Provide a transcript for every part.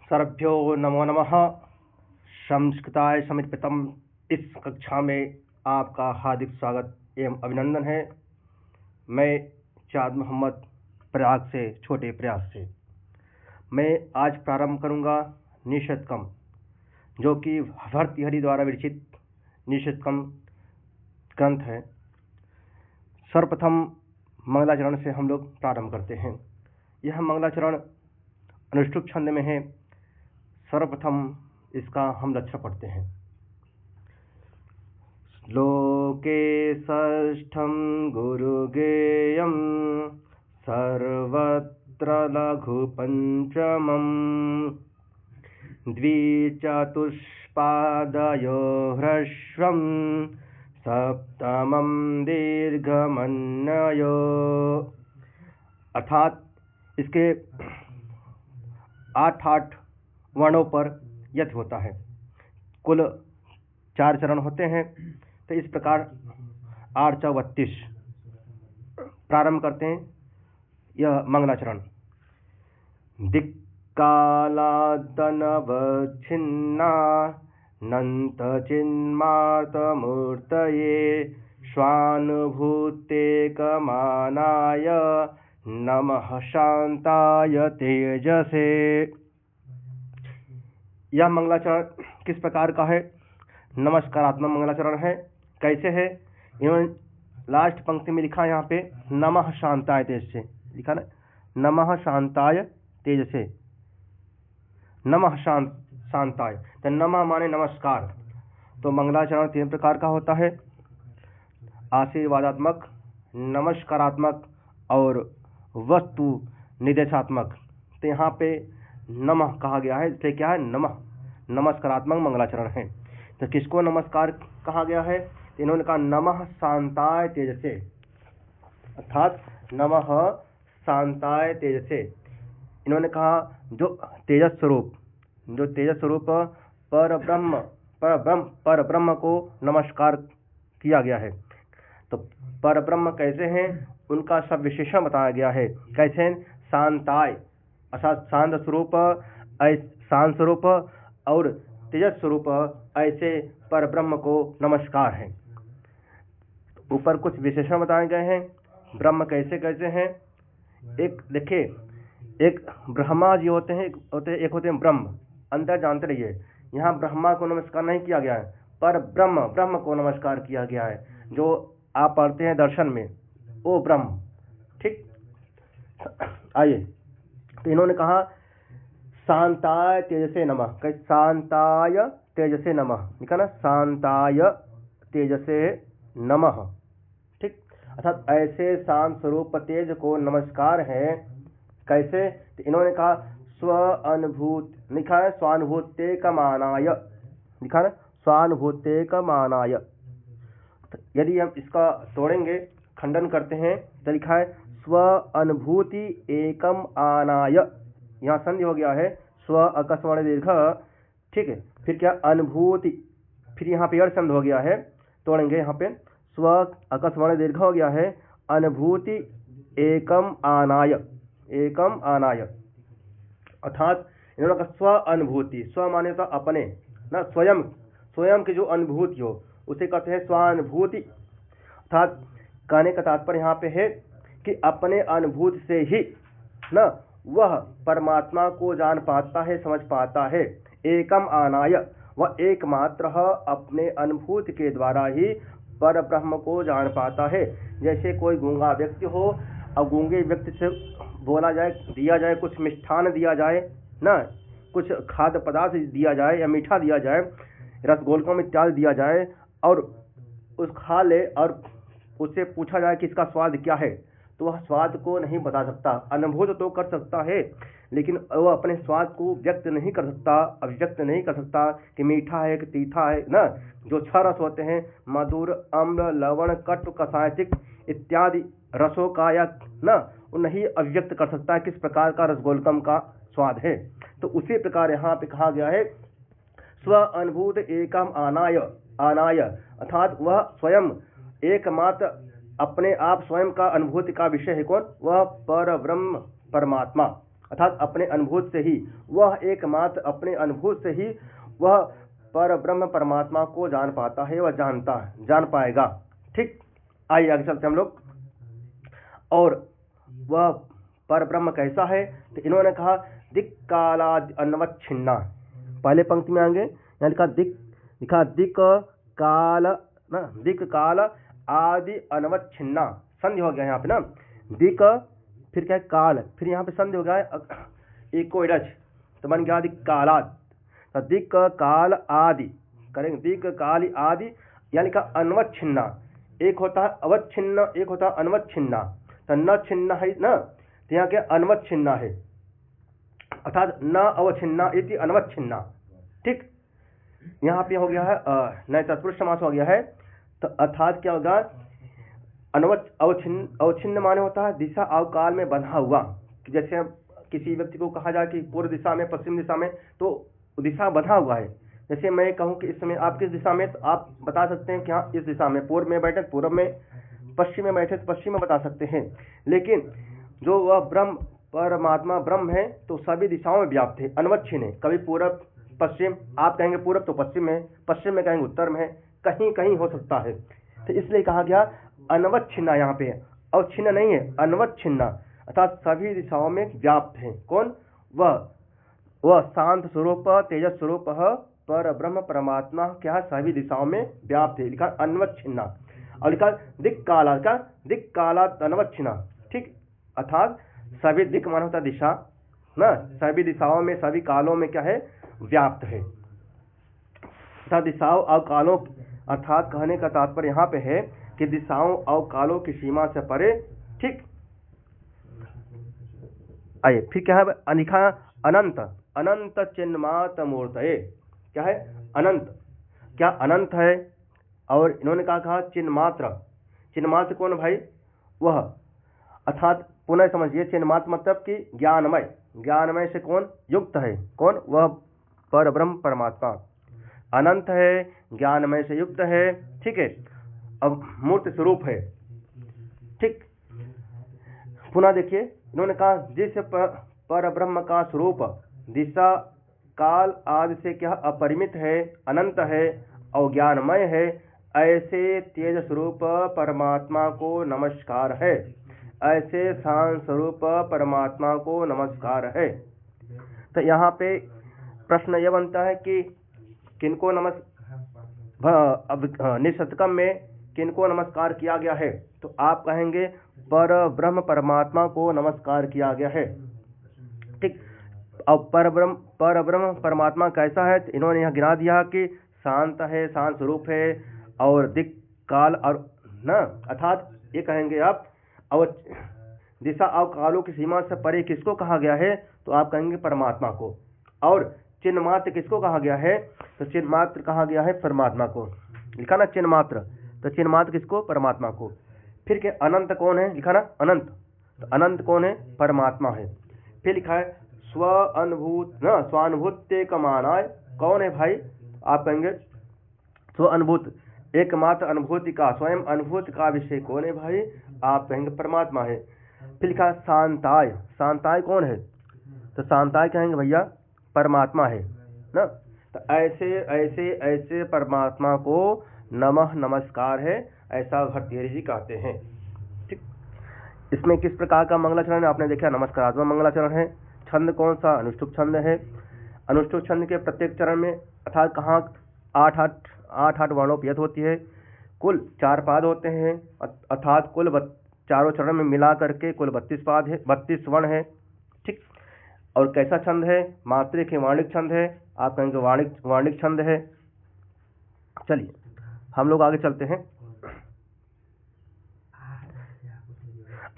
सर्वभ्यो नमो नमः। संस्कृताय समर्पितम इस कक्षा में आपका हार्दिक स्वागत एवं अभिनंदन है। मैं चाँद मोहम्मद प्रयाग से, छोटे प्रयास से। मैं आज प्रारंभ करूंगा निषेधकम, जो कि भर्तृहरि द्वारा विरचित निषेधकम ग्रंथ है। सर्वप्रथम मंगलाचरण से हम लोग प्रारंभ करते हैं। यह मंगलाचरण अनुष्टुप छंद में है। सर्वप्रथम इसका हम लक्षण पढ़ते हैं। श्लोके षष्ठं गुरुगेयं सर्वत्र लघुपञ्चमम् द्विचतुष्पादयो ह्रस्वं सप्तमं दीर्घमन्वयो। अर्थात इसके 8 वर्णों पर यथ होता है। कुल 4 चरण होते हैं। तो इस प्रकार 8 × 32 प्रारंभ करते हैं यह मंगलाचरण। दिक्कालादनवच्छिन्ना नंत चिन्मार्तमूर्तये स्वानुभूतेकमानाय नमः शांताय तेजसे। यह मंगलाचरण किस प्रकार का है? नमस्कारात्मक मंगलाचरण है। कैसे है? इन्होंने लास्ट पंक्ति में लिखा यहाँ पे नमः शांताय तेजसे लिखा ना, नमः शांताय तेजसे। नमः शांताय, तो नमः माने नमस्कार। तो मंगलाचरण 3 प्रकार का होता है, आशीर्वादात्मक, नमस्कारात्मक और वस्तु निर्देशात्मक। तो यहाँ पे नमः कहा गया है, इसलिए क्या है? नमः, नमस्कारात्मक मंगलाचरण है। तो किसको नमस्कार कहा गया है? तो इन्होंने कहा नमः शांताय तेजसे, अर्थात नमः शांताय तेजसे। इन्होंने कहा जो तेजस स्वरूप परब्रह्म को नमस्कार किया गया है। तो परब्रह्म कैसे हैं, उनका सब विशेषण बताया गया है। कैसे? शांताय, अर्थात शांत स्वरूप और तेजस स्वरूप, ऐसे परब्रह्म को नमस्कार है। ऊपर कुछ विशेषण बताए गए हैं। ब्रह्म कैसे कैसे हैं? एक देखिए, एक ब्रह्मा जी होते हैं, एक होते हैं ब्रह्म। अंदर जानते रहिए, यहाँ ब्रह्मा को नमस्कार नहीं किया गया है, पर ब्रह्म को नमस्कार किया गया है। जो आप पढ़ते हैं दर्शन में, वो ब्रह्म। ठीक, आइए। तो इन्होंने कहा शांताय तेजसे नमः। कैसे? शांताय तेजसे नमः लिखा ना, शांताय तेजसे नमः। ठीक, अर्थात ऐसे शांत स्वरूप तेज को नमस्कार है। कैसे? तो इन्होंने कहा स्व अनुभूत लिखा है, स्वानुभूतेकमानाय लिखा है, स्वानुभूतेकमानाय। यदि हम इसका तोड़ेंगे, खंडन करते हैं, तो लिखा है स्व अनुभूति एकम आनाय। यहाँ संधि हो गया है, स्व अकस्मण दीर्घ। ठीक है, फिर क्या? अनुभूति, फिर यहाँ पे संध हो गया है, तोड़ेंगे यहाँ पे, स्व अकस्मण दीर्घ हो गया है, अनुभूति एकम आनाय, एकम आनाय। अर्थात इन्होंने कहा स्व अनुभूति, स्व माने तो अपने ना, स्वयं की जो अनुभूति हो उसे कहते हैं स्वानुभूति। अर्थात कहने का तात्पर्य यहाँ पे है कि अपने अनुभूति से ही ना वह परमात्मा को जान पाता है, समझ पाता है। एकम आनाय, वह एकमात्र अपने अनुभूति के द्वारा ही पर ब्रह्म को जान पाता है। जैसे कोई गूंगा व्यक्ति हो, और गूंगे व्यक्ति से बोला जाए, दिया जाए, कुछ मिष्ठान दिया जाए ना, कुछ खाद्य पदार्थ दिया जाए या मीठा दिया जाए, रसगोलकों में इत्यादि दिया जाए, और उस खा ले और उससे पूछा जाए कि इसका स्वाद क्या है, तो वह स्वाद को नहीं बता सकता। अनुभूत तो कर सकता है, लेकिन वह अपने स्वाद को व्यक्त नहीं कर सकता, अभिव्यक्त नहीं कर सकता कि मीठा है कि तीखा है ना। जो 6 रस होते हैं, मधुर, अम्ल, लवण, कटु, कसायतिक इत्यादि रसों का या ना, वो नहीं अभिव्यक्त कर सकता है किस प्रकार का रसगोलकम का स्वाद है। तो उसी प्रकार यहाँ पे कहा गया है स्व अनुभूत एकम आनाय, अर्थात वह स्वयं एकमात्र अपने आप स्वयं का अनुभूति का विषय है। कौन? वह पर ब्रह्म परमात्मा। अर्थात अपने अनुभूत से ही, वह एकमात्र अपने अनुभूत से ही वह पर ब्रह्म परमात्मा को जान पाता है, वह जानता है, जान पाएगा। ठीक, आइए आगे चलते हम लोग। और वह पर ब्रह्म कैसा है, तो इन्होंने कहा दिक् कालादि अनवच्छिन्ना। पहले पंक्ति में आएंगे, यहाँ लिखा दिक् काल ना, दिक् काल आदि अनवच्छिन्ना, संधि हो गया यहाँ पे ना, दिक् फिर क्या है काल, फिर यहाँ पे संधि हो गया है एको रच, तो बन गया दिक् कालाद। तो दिक् काल आदि करेंगे, दिक् काल आदि, यानी का अनवच्छिन्ना, एक होता है अवच्छिन्न, एक होता है अनवच्छिन्ना। तो न छिन्न है न, तो यहाँ क्या अनवच्छिन्ना है, अर्थात न अवच्छिन्ना इति अनवच्छिन्ना। ठीक, यहाँ पे हो गया है नए तत्पुरुष समास हो गया है। तो अर्थात क्या होगा, अवच्छिन्न माने होता है दिशा अवकाल में बंधा हुआ। जैसे किसी व्यक्ति को कहा जाए कि पूर्व दिशा में, पश्चिम दिशा में, तो दिशा बंधा हुआ है। जैसे मैं कहूँ कि इस समय आप किस दिशा में, तो आप बता सकते हैं कि हाँ इस दिशा में, पूर्व में बैठे पूर्व में, पश्चिम में बैठे तो पश्चिम में बता सकते हैं। लेकिन जो वह ब्रह्म परमात्मा ब्रह्म है तो सभी दिशाओं में व्याप्त है, अनवच्छिन्न है। कभी पूर्व पश्चिम, आप कहेंगे पूर्व तो पश्चिम में, पश्चिम में कहेंगे उत्तर में है, कहीं कहीं हो सकता है। तो इसलिए कहा गया अनवच्छिन्ना, यहाँ पे अवच्छिन्न नहीं है, अनवच्छिन्ना, अर्थात सभी दिशाओं में व्याप्त है। कौन? वह शांत स्वरूप तेजस स्वरूप पर ब्रह्म परमात्मा क्या सभी दिशाओं में व्याप्त है, लिखा अनवच्छिन्ना। और लिखा दिक् काला का, दिक् काला अनवच्छिन्ना। ठीक, अर्थात सभी दिक् माना होता दिशा ना, सभी दिशाओं में, सभी कालों में क्या है, व्याप्त है। अर्थात दिशाओं और कालों, अर्थात कहने का तात्पर्य यहाँ पे है कि दिशाओं और कालों की सीमा से परे। ठीक, आइए फिर क्या है, लिखा अनंत, अनंत चिन्मात मूर्तये। क्या है? अनंत। क्या अनंत है? और इन्होंने कहा चिन्मात्र। चिन्मात्र कौन भाई? वह, अर्थात पुनः समझिए, चिन्मात्र मतलब कि ज्ञानमय, ज्ञानमय से कौन युक्त है? कौन? वह पर ब्रह्म परमात्मा अनंत है, ज्ञानमय से युक्त है। ठीक है, अब मूर्ति स्वरूप है। ठीक, पुनः देखिए, इन्होंने कहा जिस पर ब्रह्म का स्वरूप दिशा काल आदि से क्या अपरिमित है, अनंत है और ज्ञानमय है, ऐसे तेज स्वरूप परमात्मा को नमस्कार है, ऐसे शांत स्वरूप परमात्मा को नमस्कार है। तो यहाँ पे प्रश्न यह बनता है कि किनको निशतकम में किनको नमस्कार किया गया है? तो आप कहेंगे पर ब्रह्म परमात्मा को नमस्कार किया गया है। ठीक, अब पर ब्रह्म परमात्मा कैसा है? तो इन्होंने यहाँ गिना दिया कि शांत है, शांत स्वरूप है और दिक् काल और न, अर्थात ये कहेंगे आप दिशा और कालों की सीमा से परे किसको कहा गया है? तो आप कहेंगे परमात्मा को। और चिन्ह मात्र किसको कहा गया है? तो चिन्ह मात्र कहा गया है परमात्मा को। लिखा ना चिन्ह मात्र, तो चिन्ह मात्र किसको? परमात्मा को। फिर के अनंत कौन है? लिखा ना अनंत, तो अनंत कौन है? परमात्मा है। फिर लिखा है स्व अनुभूत न स्वानुभूत्य कमानाय। कौन है भाई? आप कहेंगे स्व अनुभूत, एकमात्र अनुभूति का, स्वयं अनुभूति का विषय कौन है भाई? आप कहेंगे परमात्मा है। फिर लिखा शांताय। शांताय कौन है? तो शांताय कहेंगे भैया परमात्मा है ना। तो ऐसे ऐसे ऐसे परमात्मा को नमः नमस्कार है, ऐसा भर्तृहरि जी कहते हैं। ठीक, इसमें किस प्रकार का मंगलाचरण है आपने देखा? नमस्कारात्मक मंगलाचरण है। छंद कौन सा? अनुष्टुप छंद है। अनुष्टुप छंद के प्रत्येक चरण में अर्थात कहाँ 8 वर्णोपयत होती है। कुल 4 पाद होते हैं, अर्थात कुल चारों चरण में मिला करके कुल 32 पाद है, 32 वर्ण है। ठीक, और कैसा छंद है? मात्रिक है, वाणिक छंद है। आप कहेंगे वाणिक छंद है। चलिए हम लोग आगे चलते हैं।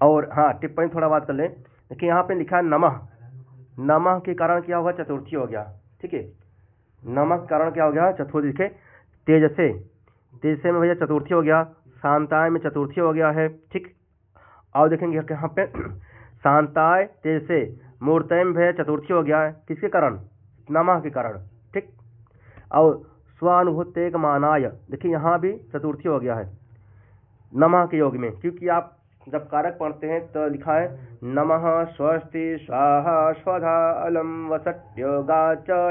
और हाँ, टिप्पणी थोड़ा बात कर लें। देखिए यहाँ पे लिखा है नमः। नमः के कारण क्या होगा? चतुर्थी हो गया। ठीक है, नमः के कारण क्या हो गया? चतुर्थी। लिखे तेजसे में भैया चतुर्थी हो गया, शांताय में चतुर्थी हो गया है। ठीक, और देखेंगे यहाँ पे शांताय तेजसे मूर्तय में भैया चतुर्थी हो गया है। किसके कारण? नमः के कारण। ठीक, और स्वानुभूत्य मानाय, देखिए यहाँ भी चतुर्थी हो गया है नमः के योग में, क्योंकि आप जब कारक पढ़ते हैं तो लिखा है नमः स्वस्ति स्वाहा स्वधा अलम वसट योगा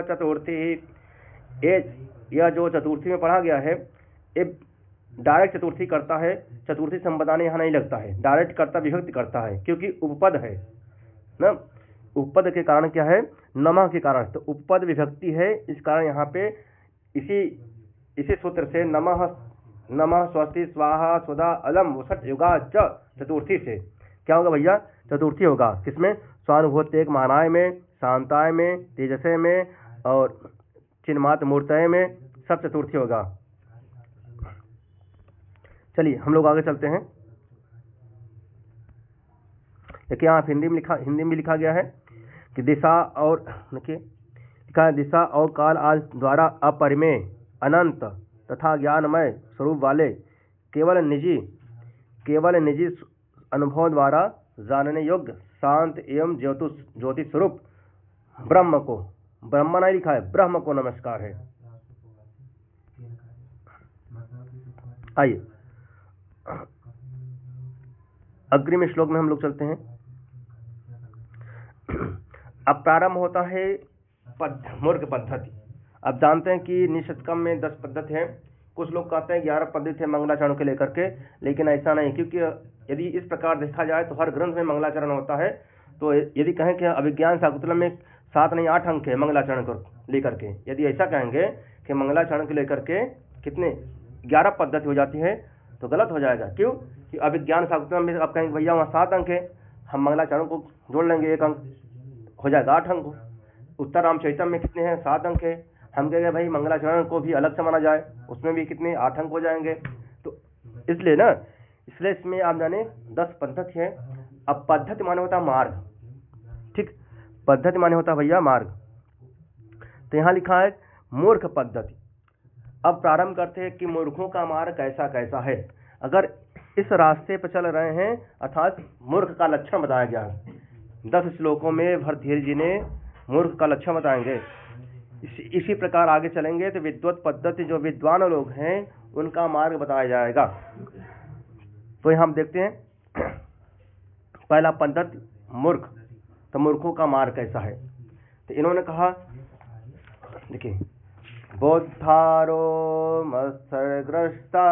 चतुर्थी। यह जो चतुर्थी में पढ़ा गया है ये डायरेक्ट चतुर्थी करता है। चतुर्थी संपदा यहाँ नहीं लगता है, डायरेक्ट करता विभक्ति करता है, क्योंकि उपपद है ना। उपपद के कारण क्या है, नमः के कारण, तो उपपद विभक्ति है, इस कारण यहाँ पे इसी सूत्र से नमः स्वस्ति स्वाहा स्वधा अलम वसट युगा च चतुर्थी से क्या होगा भैया, चतुर्थी होगा। किसमें, स्वानुभूतेक मानाय में, शांताय में, तेजसे में और चिन्मात मूर्तय में, सब चतुर्थी होगा। चलिए हम लोग आगे चलते हैं। देखिए यहाँ हिंदी में लिखा गया है कि दिशा और देखिए लिखा है दिशा और काल आज द्वारा अपरिमेय अनंत तथा ज्ञानमय स्वरूप वाले केवल निजी अनुभव द्वारा जानने योग्य शांत एवं ज्योति स्वरूप ब्रह्म को, ब्रह्म नहीं लिखा है, ब्रह्म को नमस्कार है। आइए अग्रिम श्लोक में हम लोग चलते हैं। अब प्रारंभ होता है मूर्ख पद्धति। अब जानते हैं कि निशतकम में 10 पद्धति है, कुछ लोग कहते हैं 11 पद्धति है मंगलाचरण के लेकर के, लेकिन ऐसा नहीं, क्योंकि यदि इस प्रकार देखा जाए तो हर ग्रंथ में मंगलाचरण होता है। तो यदि कहें कि अभिज्ञान शाकुंतलम में 7 नहीं 8 अंक है मंगलाचरण को लेकर के, यदि ऐसा कहेंगे कि मंगलाचरण को लेकर के कितने 11 पद्धति हो जाती है तो गलत हो जाएगा। क्यों कि अभिज्ञान शाकुंतलम में आप कहेंगे भैया वहाँ 7 अंक है, हम मंगलाचरण को जोड़ लेंगे 1 अंक, हो जाएगा 8 अंक। उत्तर रामचरितम में कितने हैं, 7 अंक है, हम कहेंगे भाई मंगलाचरण को भी अलग से माना जाए, उसमें भी कितने 8 अंक हो जाएंगे। तो इसलिए इसमें आप जाने 10 पद्धति है। अब पद्धति माने होता है मार्ग, ठीक, पद्धति माने होता है भैया मार्ग। तो यहाँ लिखा है मूर्ख पद्धति। अब प्रारंभ करते हैं कि मूर्खों का मार्ग कैसा कैसा है। अगर इस रास्ते पर चल रहे हैं अर्थात मूर्ख का लक्षण बताया गया है 10 श्लोकों में। भरतहरि जी ने मूर्ख का लक्षण बताएंगे। इसी प्रकार आगे चलेंगे तो विद्वत पद्धति, जो विद्वान लोग हैं उनका मार्ग बताया जाएगा। तो यहाँ हम देखते हैं पहला पद्धति मूर्ख, तो मूर्खों का मार्ग कैसा है। तो इन्होंने कहा देखिए बोद्धारो मत्सरग्रस्ता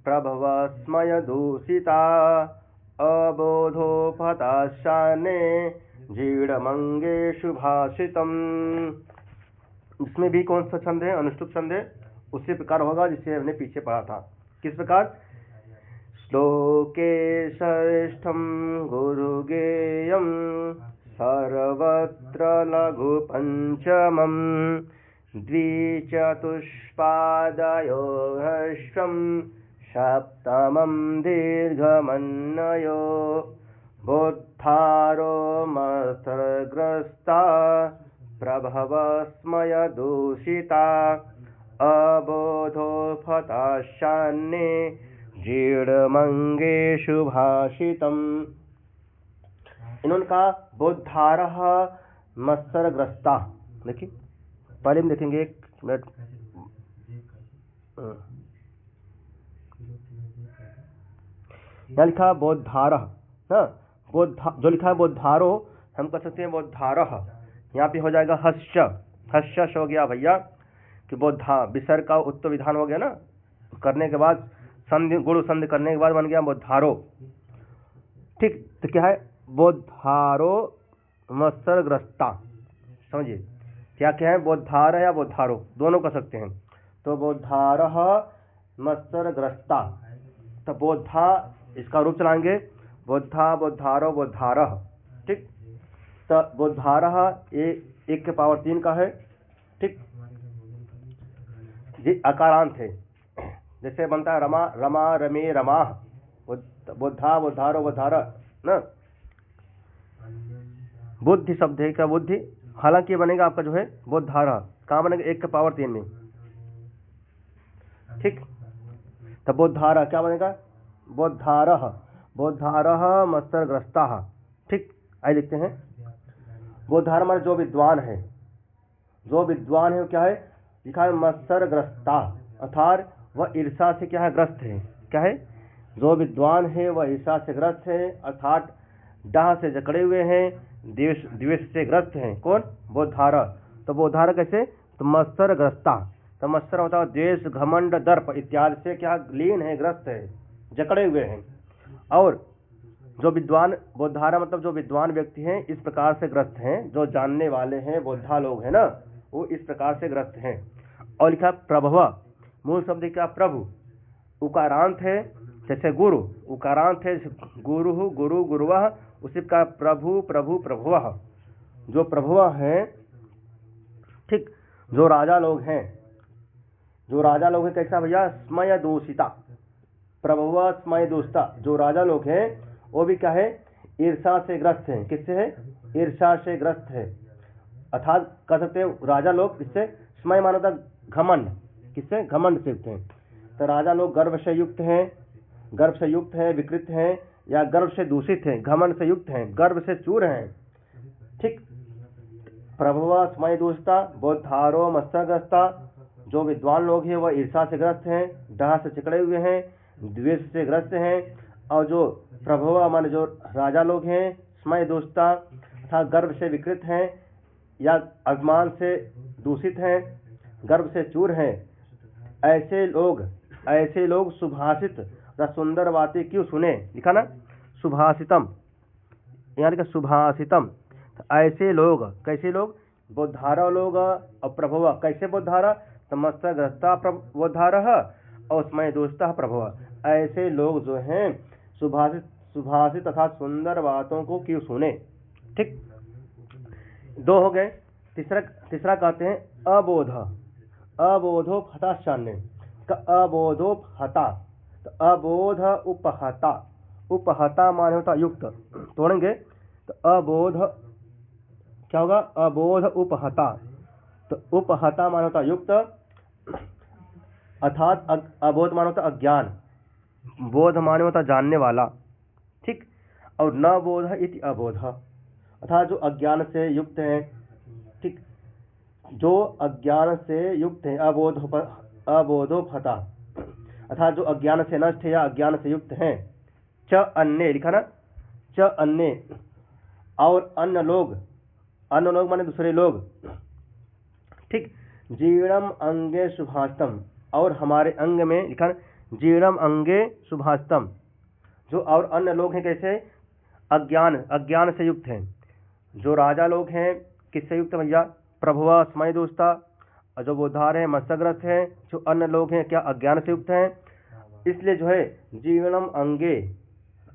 प्रभवस्मय दूषिता अबोधोपताशाने जीर्णमंगेषु भाषितम्। इसमें भी कौन सा छंद है, अनुष्टुप छंद है, उसी प्रकार होगा जिसे हमने पीछे पढ़ा था। किस प्रकार, श्लोके श्रेष्ठं गुरुगेयं सर्वत्र लघु पंचमं द्विचतुष्पादयो ह्रस्वं सप्तमं दीर्घमन्वयो बोद्धारो मत्सरग्रस्ता प्रभवस्मय दूषिता अबोधोपताशान्ये जीर्णमंगेषु भाषितम्। इन्होंने कहा बोद्धारः मत्सरग्रस्ता। देखिए पहले हम देखेंगे 1 मिनट। यहाँ लिखा बोद्धारः ना, जो लिखा है बोद्धारो हम कह सकते हैं बोद्धारः, यहाँ पे हो जाएगा हस्य हो गया भैया कि बोद्धा विसर्ग का उत्तर विधान हो गया ना, करने के बाद संधि गुण संधि करने के बाद बन गया बोद्धारो। ठीक, तो क्या है बोद्धारो मत्सरग्रस्ता, समझिए क्या क्या है, बोद्धार या बोद्धारो दोनों कर सकते हैं। तो बोद्धारः मत्सरग्रस्ता, तो बोद्धा इसका रूप चलाएंगे बोद्धा बोद्धारो बोद्धारः। ठीक, तो बोद्धारः ये 1 के पावर 3 का है। ठीक, ये अकारांत है, जैसे बनता है रमा रमा रमे रमा, बोद्धा बोद्धारो बोद्धारः ना। बुद्धि शब्द है क्या, बुद्धि, हालांकि बनेगा आपका जो है बोद्धारः, कहाँ बनेगा 1 के पावर 3 में। ठीक, तो बोद्धारः क्या बनेगा बोद्धारः, बोद्धारः मत्सरग्रस्ता। ठीक, आइए देखते हैं बोद्धार माने जो विद्वान है, जो विद्वान है वो क्या है, लिखा है मत्सरग्रस्ता, अर्थात वह ईर्षा से क्या है ग्रस्त है। क्या है, जो विद्वान है वह ईर्षा से ग्रस्त है, अर्थात डाह से जकड़े हुए हैं, द्वेष से ग्रस्त हैं। कौन? बोधारा। तो बोधारा कैसे? तो मत्सर ग्रस्ता। तो मत्सर होता है द्वेष, घमंड, दर्प इत्यादि से क्या लीन है, ग्रस्त है, जकड़े हुए हैं। और जो विद्वान, बोधारा मतलब जो विद्वान व्यक्ति हैं इस प्रकार से ग्रस्त हैं, जो जानने वाले हैं, बोधा लोग हैं ना, वो इस प्रकार से ग्रस्त हैं। और लिखा प्रभव, मूल शब्द क्या? प्रभु। उकारांत है जैसे गुरु, उकारांत है गुरु, गुरु गुरुवः, उसी का प्रभु, प्रभु प्रभुवः। जो प्रभुवः हैं, ठीक, जो राजा लोग हैं, जो राजा लोग हैं कैसा भैया? स्मय दूषिता। प्रभुवः स्मय दूषिता, जो राजा लोग हैं वो भी क्या है? ईर्षा से ग्रस्त हैं। किससे है? ईर्षा से ग्रस्त है। अर्थात कह सकते हैं राजा लोग किससे? स्मय मानो था घमंड, किससे? घमंड से युक्त हैं। तो राजा लोग गर्व से युक्त हैं, गर्व से युक्त हैं, विकृत हैं, या गर्व से दूषित हैं, घमंड से युक्त हैं, गर्व से चूर हैं। ठीक। प्रभुवा स्मय दूषिता, बोधारो मत्सरग्रस्ता, जो विद्वान लोग हैं वह ईर्षा से ग्रस्त हैं, डाह से चिकड़े हुए हैं, द्वेष से ग्रस्त हैं। और जो प्रभुवा मान जो राजा लोग हैं, स्मय दूषिता तथा गर्व से विकृत हैं, या अभिमान से दूषित हैं, गर्व से चूर हैं। ऐसे लोग सुभाषित या सुंदर बातें क्यों सुने? लिखा ना सुभाषितम, यहाँ लिखा सुभाषितम। ऐसे लोग, कैसे लोग? बोधारा लोग और प्रभुवा। कैसे बोधारा? तमस्ग्रस्ता बोधारा और स्मय दूषिता प्रभुवा। ऐसे लोग जो हैं सुभाषित तथा सुंदर बातों को क्यों सुने? ठीक, दो हो गए। तीसरा कहते हैं अबोध, अबोधोपहताश्चान्य का अबोधोपहता। तो अबोध उपहता, उपहता माने होता युक्त, तोड़ेंगे तो अबोध क्या होगा? अबोध उपहता। तो उपहता माने होता युक्त, अर्थात अबोध माने होता अज्ञान, बोध माने होता जानने वाला। ठीक। और न बोध इति अबोध, अर्थात जो अज्ञान से युक्त है। ठीक, जो अज्ञान से युक्त है, अबोधोपहता, अर्थात जो अज्ञान से नष्ट है या अज्ञान से युक्त हैं। च अन्य, लिखा ना च अन्य, और अन्य लोग, अन्य लोग माने दूसरे लोग। ठीक। जीर्णम अंगे सुभाषितम, और हमारे अंग में, लिखा ना जीर्णम अंगे सुभाषितम। जो और अन्य लोग हैं कैसे? अज्ञान से युक्त हैं। जो राजा लोग हैं किससे युक्त भैया? प्रभुवा स्मय दूषिता। और जो बोधार है मत्सरग्रस्त है। जो अन्य लोग हैं क्या? अज्ञान से युक्त हैं। इसलिए जो है जीर्णम अंगे,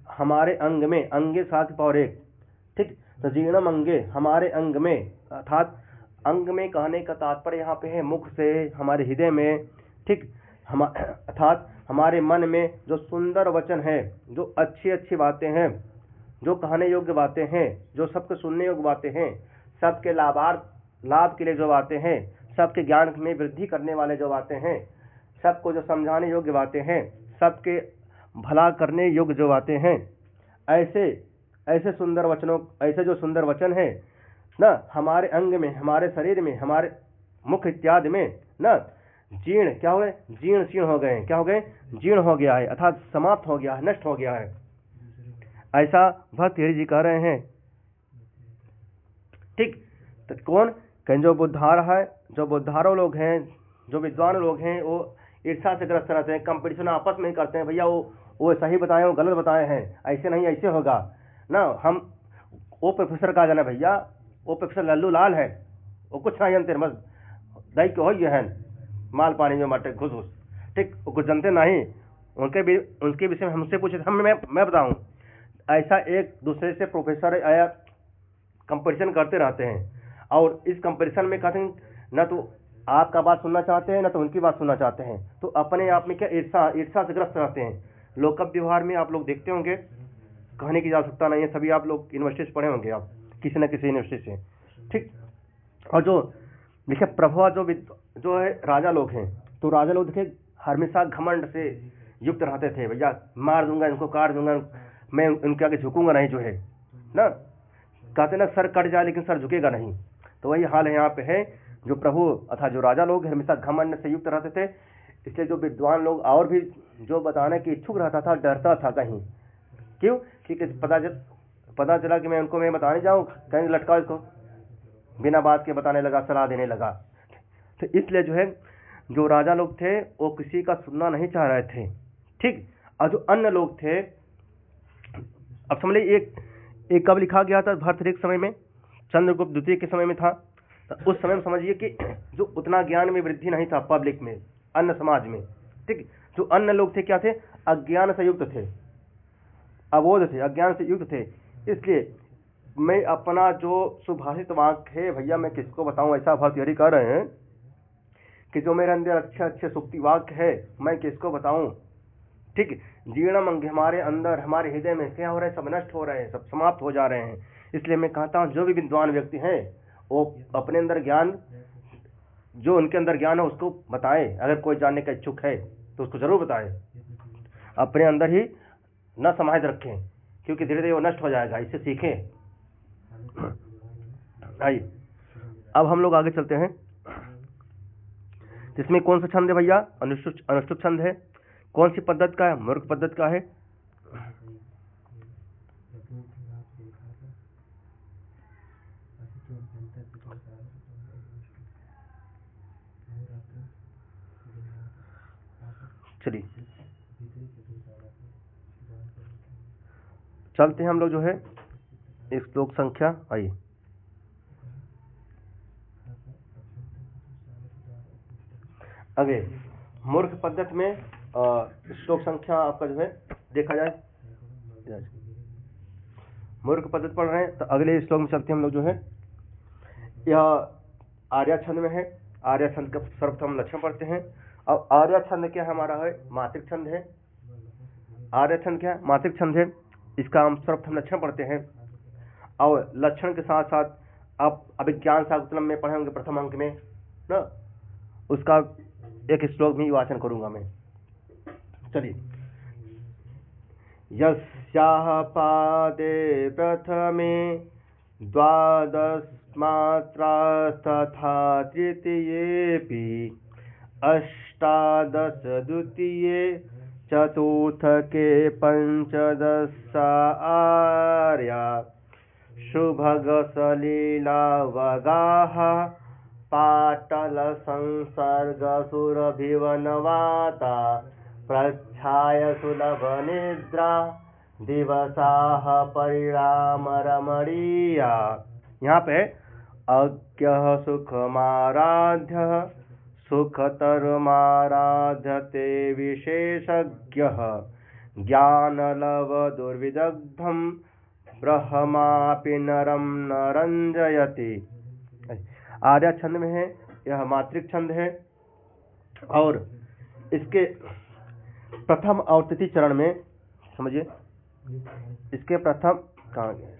हमारे अंग में, अंगे साथ पावर एक। ठीक। तो जीर्णम अंगे, हमारे अंग में, अर्थात अंग में कहने का तात्पर्य यहाँ पे है मुख से, हमारे हृदय में। ठीक, अर्थात हमारे मन में जो सुंदर वचन है, जो अच्छी अच्छी बातें हैं, जो कहने योग्य बातें हैं, जो सबके सुनने योग्य बातें हैं, सबके लाभ के लिए जो बातें हैं, सबके ज्ञान में वृद्धि करने वाले जो बातें हैं, सबको जो समझाने योग्य बातें हैं, सबके भला करने योग्य जो बातें हैं, ऐसे सुंदर वचनों, ऐसे जो सुंदर वचन है ना, हमारे अंग में, हमारे शरीर में, हमारे मुख इत्यादि में ना जीर्ण क्या हो गए? जीर्ण शीर्ण हो गए। क्या हो गए? जीर्ण हो गया है, अर्थात समाप्त हो गया है, नष्ट हो गया है। ऐसा भर्तृहरि जी कह रहे हैं। ठीक। तो कौन? कहीं जो बुद्धार है, जो बुद्धारो लोग हैं, जो विद्वान लोग हैं, वो ईर्षा से ग्रस्त रहते हैं, कंपटीशन आपस में ही करते हैं। भैया वो सही बताए, वो गलत बताए हैं, ऐसे नहीं ऐसे होगा ना। हम वो प्रोफेसर का जाना भैया, वो प्रोफेसर लल्लू लाल है, वो कुछ नहीं जानते, बस दही के हो ये है माल पानी में मटे घुस घुस। ठीक, वो कुछ जानते नहीं। उनके विषय में हमसे पूछे, मैं बताऊं। ऐसा एक दूसरे से प्रोफेसर आया कंपटीशन करते रहते हैं, और इस कंपटीशन में कहते हैं न तो आपका बात सुनना चाहते हैं, न तो उनकी बात सुनना चाहते हैं। तो अपने आप में क्या ईर्षा से ग्रस्त रहते हैं। लोक व्यवहार में आप लोग देखते होंगे, कहने की आवश्यकता नहीं है, सभी आप लोग यूनिवर्सिटी से पढ़े होंगे, आप किसी न किसी यूनिवर्सिटी से। ठीक। और जो देखिए प्रभुआ जो है राजा लोग हैं, तो राजा लोग देखिए हमेशा घमंड से युक्त रहते थे। भैया मार दूंगा, इनको काट दूंगा, मैं उनके आगे झुकूंगा नहीं, जो है ना, कहते ना सर कट जाए लेकिन सर झुकेगा नहीं। तो वही हाल है यहाँ पे है। जो प्रभु अथा जो राजा लोग हमेशा घमंड से युक्त रहते थे, इसलिए जो विद्वान लोग और भी जो बताने की इच्छुक रहता था डरता था कहीं, क्यों? क्योंकि पता चला कि मैं उनको मैं बताने जाऊँ कहीं लटका इसको, बिना बात के बताने लगा, सलाह देने लगा। तो इसलिए जो है जो राजा लोग थे वो किसी का सुनना नहीं चाह रहे थे, ठीक। और जो अन्य लोग थे, अब समझ लीजिए एक कब लिखा गया था? भरतृ के समय में, चंद्रगुप्त द्वितीय के समय में था। तो उस समय में समझिए कि जो उतना ज्ञान में वृद्धि नहीं था पब्लिक में, अन्य समाज में, ठीक। जो अन्य लोग थे क्या थे? अज्ञान से युक्त थे, अबोध थे, अज्ञान से युक्त थे। इसलिए मैं अपना जो सुभाषित वाक्य है भैया मैं किसको बताऊं, ऐसा भक्त यही कह रहे हैं कि जो मेरे अंदर अच्छे अच्छे सुक्ति वाक्य है मैं किसको बताऊं, ठीक। जीर्णम अंग हमारे अंदर, हमारे हृदय में क्या हो रहा है? सब नष्ट हो रहे हैं, सब समाप्त हो जा रहे हैं। इसलिए मैं कहता हूं जो भी विद्वान व्यक्ति हैं वो अपने अंदर ज्ञान, जो उनके अंदर ज्ञान है उसको बताएं। अगर कोई जानने का इच्छुक है तो उसको जरूर बताएं, अपने अंदर ही न समाहित रखें, क्योंकि धीरे धीरे वो नष्ट हो जाएगा। इससे सीखें। आइए अब हम लोग आगे चलते हैं। इसमें कौन सा छंद है भैया? अनुष्टुप छंद है। कौन सी पद्धति का है? मूर्ख पद्धति का है। चलिए चलते हैं हम लोग जो है इस श्लोक संख्या, आइए आगे मूर्ख पद्धति में श्लोक संख्या आपका जो है देखा जाए, मूर्ख पद्धति पढ़ रहे हैं। तो अगले श्लोक में चलते हैं हम लोग जो है, यह आर्या छंद में है। आर्या छंद का सर्वप्रथम लक्षण पढ़ते हैं। अब आर्या छंद क्या हमारा है? मात्रिक छंद है। आर्या छंद क्या है? मात्रिक छंद है। इसका हम सर्वप्रथम लक्षण पढ़ते हैं और लक्षण के साथ साथ आप अभिज्ञान शाकुंतलम में पढ़े होंगे प्रथम अंक में ना, उसका एक श्लोक भी वाचन करूंगा मैं। चलिए, यस्याह पादे प्रथमे द्वादश मात्रास्तथा तृतीयेऽपि अष्टादश द्वितीये चतुर्थके पंचदश आर्या शुभग सलीलावगाः पाटल संसर्ग सुरभिवनवाता प्रच्छाय सुलभ निद्रा दिवसाः परिणाम रमणीया। यहाँ पे अज्ञः सुखमाराध्यः सुखतरमाराध्यते विशेषज्ञः ज्ञानलव दुर्विदग्धं ब्रह्मापि नरं न रंजयति। आर्या छंद में है, यह मात्रिक छंद है और इसके प्रथम और तृतीय चरण में समझिए, इसके प्रथम कहाँ गए,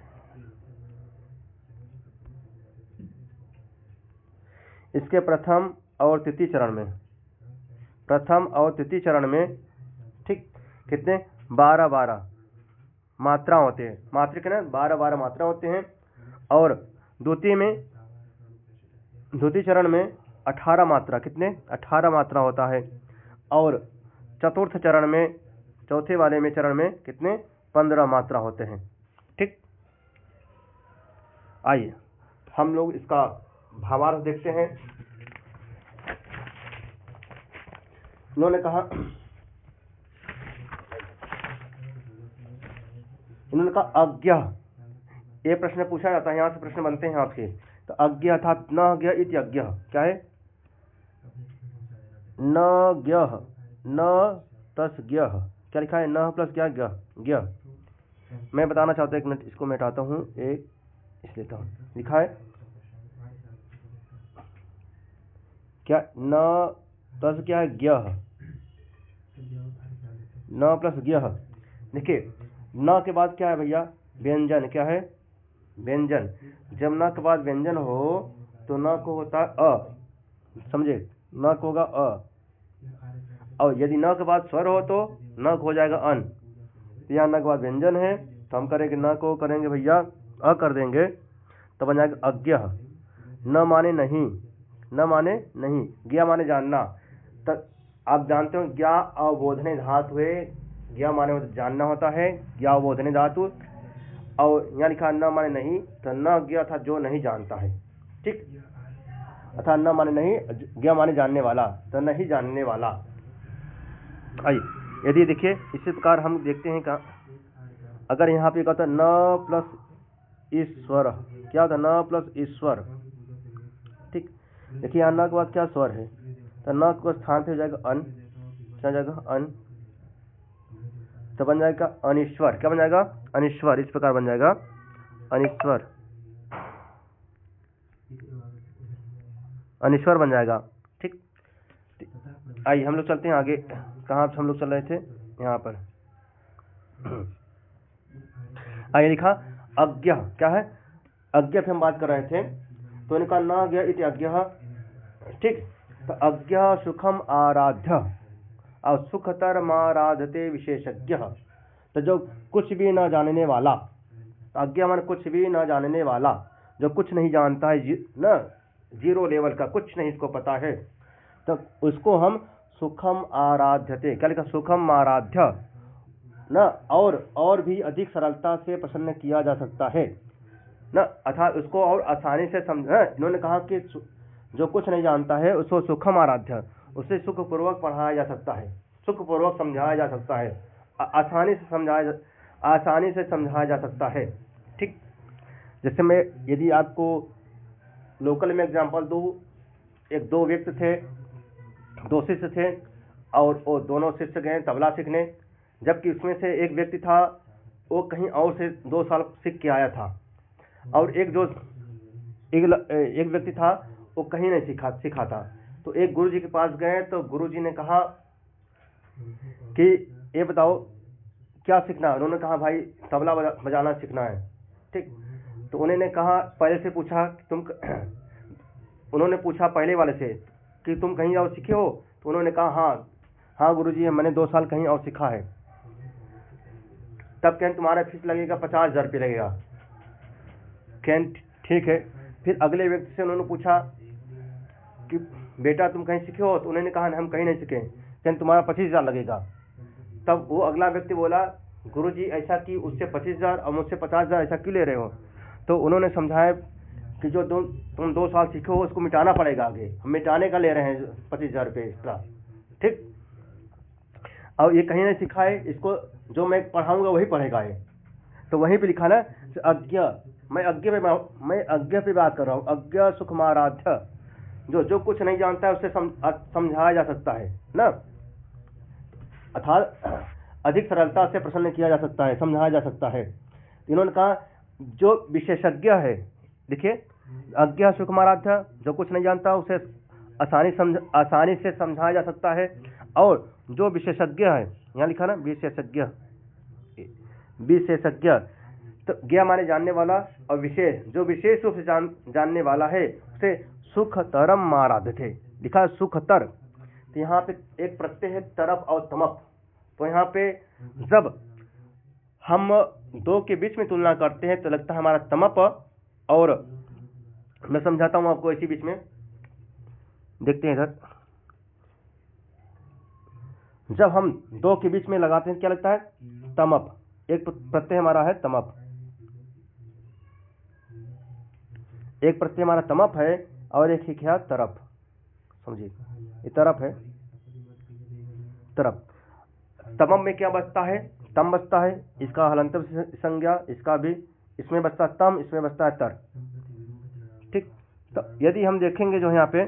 इसके प्रथम और तृतीय चरण में, प्रथम और तृतीय चरण में ठीक कितने 12 मात्रा होते हैं। मात्रिक ना 12 मात्रा होते हैं और द्वितीय चरण में 18 मात्रा, कितने 18 मात्रा होता है और चतुर्थ चरण में, चौथे वाले में चरण में कितने 15 मात्रा होते हैं। ठीक, आइए हम लोग इसका भावार्थ देखते हैं। इन्होंने कहा अज्ञ, ये प्रश्न पूछा जाता है, यहाँ से प्रश्न बनते हैं आपके। तो अज्ञ अर्थात न ज्ञ इति अज्ञ, क्या है? न ज्ञ, न प्लस ज्ञ, क्या लिखा है? न प्लस क्या? ज्ञ। मैं बताना चाहता हूँ, एक मिनट इसको मैं हटाता हूँ, एक इस लेता हूँ। लिखा है क्या? न प्लस क्या है? ज्ञ, न प्लस ज्ञ। देखिए न के बाद क्या है भैया? व्यंजन। क्या है? व्यंजन। जब न के बाद व्यंजन हो तो न को होता है अ, समझे? न को होगा अ, और यदि न के बाद स्वर हो तो न को हो जाएगा अन। तो यहाँ न के बाद व्यंजन है तो हम करेंगे, न को करेंगे भैया अ कर देंगे तो बन जाएगा अज्ञ। न माने नहीं, न माने नहीं, ज्ञ माने जानना। आप जानते हो ज्ञा अवबोधने धातु है। ज्ञा माने जानना होता है, ज्ञा अवबोधने धातु। और यहाँ लिखा न माने नहीं, तो न ज्ञा था जो नहीं जानता है, ठीक, अथा न माने नहीं, ज्ञा माने जानने वाला, तो नहीं जानने वाला। आइए यदि देखिए इसी प्रकार हम देखते हैं का, अगर यहाँ पे कहता न प्लस ईश्वर, क्या होता न प्लस ईश्वर, ठीक। देखिए यहाँ न के बाद क्या स्वर है, तो न को स्थान पे हो जाएगा अन, क्या हो जाएगा अन, तो बन जाएगा अनीश्वर। क्या बन जाएगा अनीश्वर, इस प्रकार बन जाएगा अनीश्वर, अनीश्वर बन जाएगा, ठीक। आइए हम लोग चलते हैं आगे, कहाँ हम लोग चल रहे थे, यहाँ पर आइए लिखा अज्ञ, क्या है अज्ञ पे हम बात कर रहे थे, तो इनका न ज्ञ इति अज्ञ, ठीक। तो अज्ञ सुखम आराध्य और सुखतरमाराधते विशेषज्ञ, तो जो कुछ भी न जानने वाला, अज्ञ मान कुछ भी न जानने वाला, जो कुछ नहीं जानता है, न जीरो लेवल का, कुछ नहीं इसको पता है, तो उसको हम सुखम आराध्यते, क्या लिखा सुखम आराध्य न, और भी अधिक सरलता से प्रसन्न किया जा सकता है न, अर्थात उसको और आसानी से समझ, इन्होंने कहा कि जो कुछ नहीं जानता है उसको सुखम आराध्य, उसे सुखपूर्वक पढ़ाया जा सकता है, सुखपूर्वक समझाया जा सकता है, आसानी से समझाया जा सकता है, ठीक। जैसे मैं यदि आपको लोकल में एग्जांपल दूँ, एक दो व्यक्ति थे, दो शिष्य थे, और वो दोनों शिष्य गए तबला सीखने, जबकि उसमें से एक व्यक्ति था वो कहीं और से 2 साल सीख के आया था, और एक व्यक्ति था वो कहीं नहीं सीखा था। तो एक गुरुजी के पास गए, तो गुरुजी ने कहा कि ये बताओ क्या सीखना है। उन्होंने कहा भाई तबला बजाना सीखना है, ठीक। तो उन्होंने कहा, पहले से पूछा तुम उन्होंने पूछा पहले वाले से कि तुम कहीं और सीखे हो, तो उन्होंने कहा हाँ गुरुजी मैंने 2 साल कहीं और सीखा है। तब कहन तुम्हारा फीस लगेगा 50,000 रुपये लगेगा। कहन ठीक है। फिर अगले व्यक्ति से उन्होंने पूछा कि बेटा तुम कहीं सीखे हो, तो उन्होंने कहा हम कहीं नहीं सीखे। कहन तुम्हारा 25,000 लगेगा। तब वो अगला व्यक्ति बोला गुरुजी ऐसा कि उससे 25,000 और मुझसे 50,000 ऐसा क्यों ले रहे हो। तो उन्होंने समझाया कि जो तुम 2 साल सीखे हो उसको मिटाना पड़ेगा, आगे हम मिटाने का ले रहे हैं 25,000 रुपये एक्स्ट्रा, ठीक। और ये कहीं नहीं सीखा है, इसको जो मैं पढ़ाऊंगा वही पढ़ेगा ये। तो वहीं पे लिखा ना अज्ञ, मैं अज्ञ पे बात कर रहा हूँ। अज्ञ सुखमाराध्य, जो कुछ नहीं जानता है उससे समझाया जा सकता है ना, अर्थात अधिक सरलता से प्रसन्न किया जा सकता है, समझाया जा सकता है। इन्होंने कहा जो विशेषज्ञ है, देखिए अज्ञ सुखमाराध्य, जो कुछ नहीं जानता उसे आसानी से समझाया जा सकता है। और जो विशेषज्ञ है, यहाँ लिखा ना विशेषज्ञ, तो ज्ञ माने जानने वाला, और विशेष जो विशेष रूप से जानने वाला है उसे सुखतरम आराध्यते, लिखा सुखतर। तो यहाँ पे एक प्रत्यय है तरफ और तमप। तो यहाँ पे जब हम दो के बीच में तुलना करते हैं तो लगता है हमारा तमप, और मैं समझाता हूँ आपको इसी बीच में, देखते हैं इधर। जब हम दो के बीच में लगाते हैं क्या लगता है तमप, एक प्रत्यय हमारा है तमप, एक प्रत्यय हमारा तमप है और एक ही क्या तरफ, समझिए ये तरफ है, तरफ। तमम में क्या बचता है, तम बचता है, इसका हलंत संज्ञा, इसका भी, इसमें बचता है तम, इसमें बचता है तर, ठीक। तो यदि हम देखेंगे जो यहाँ पे,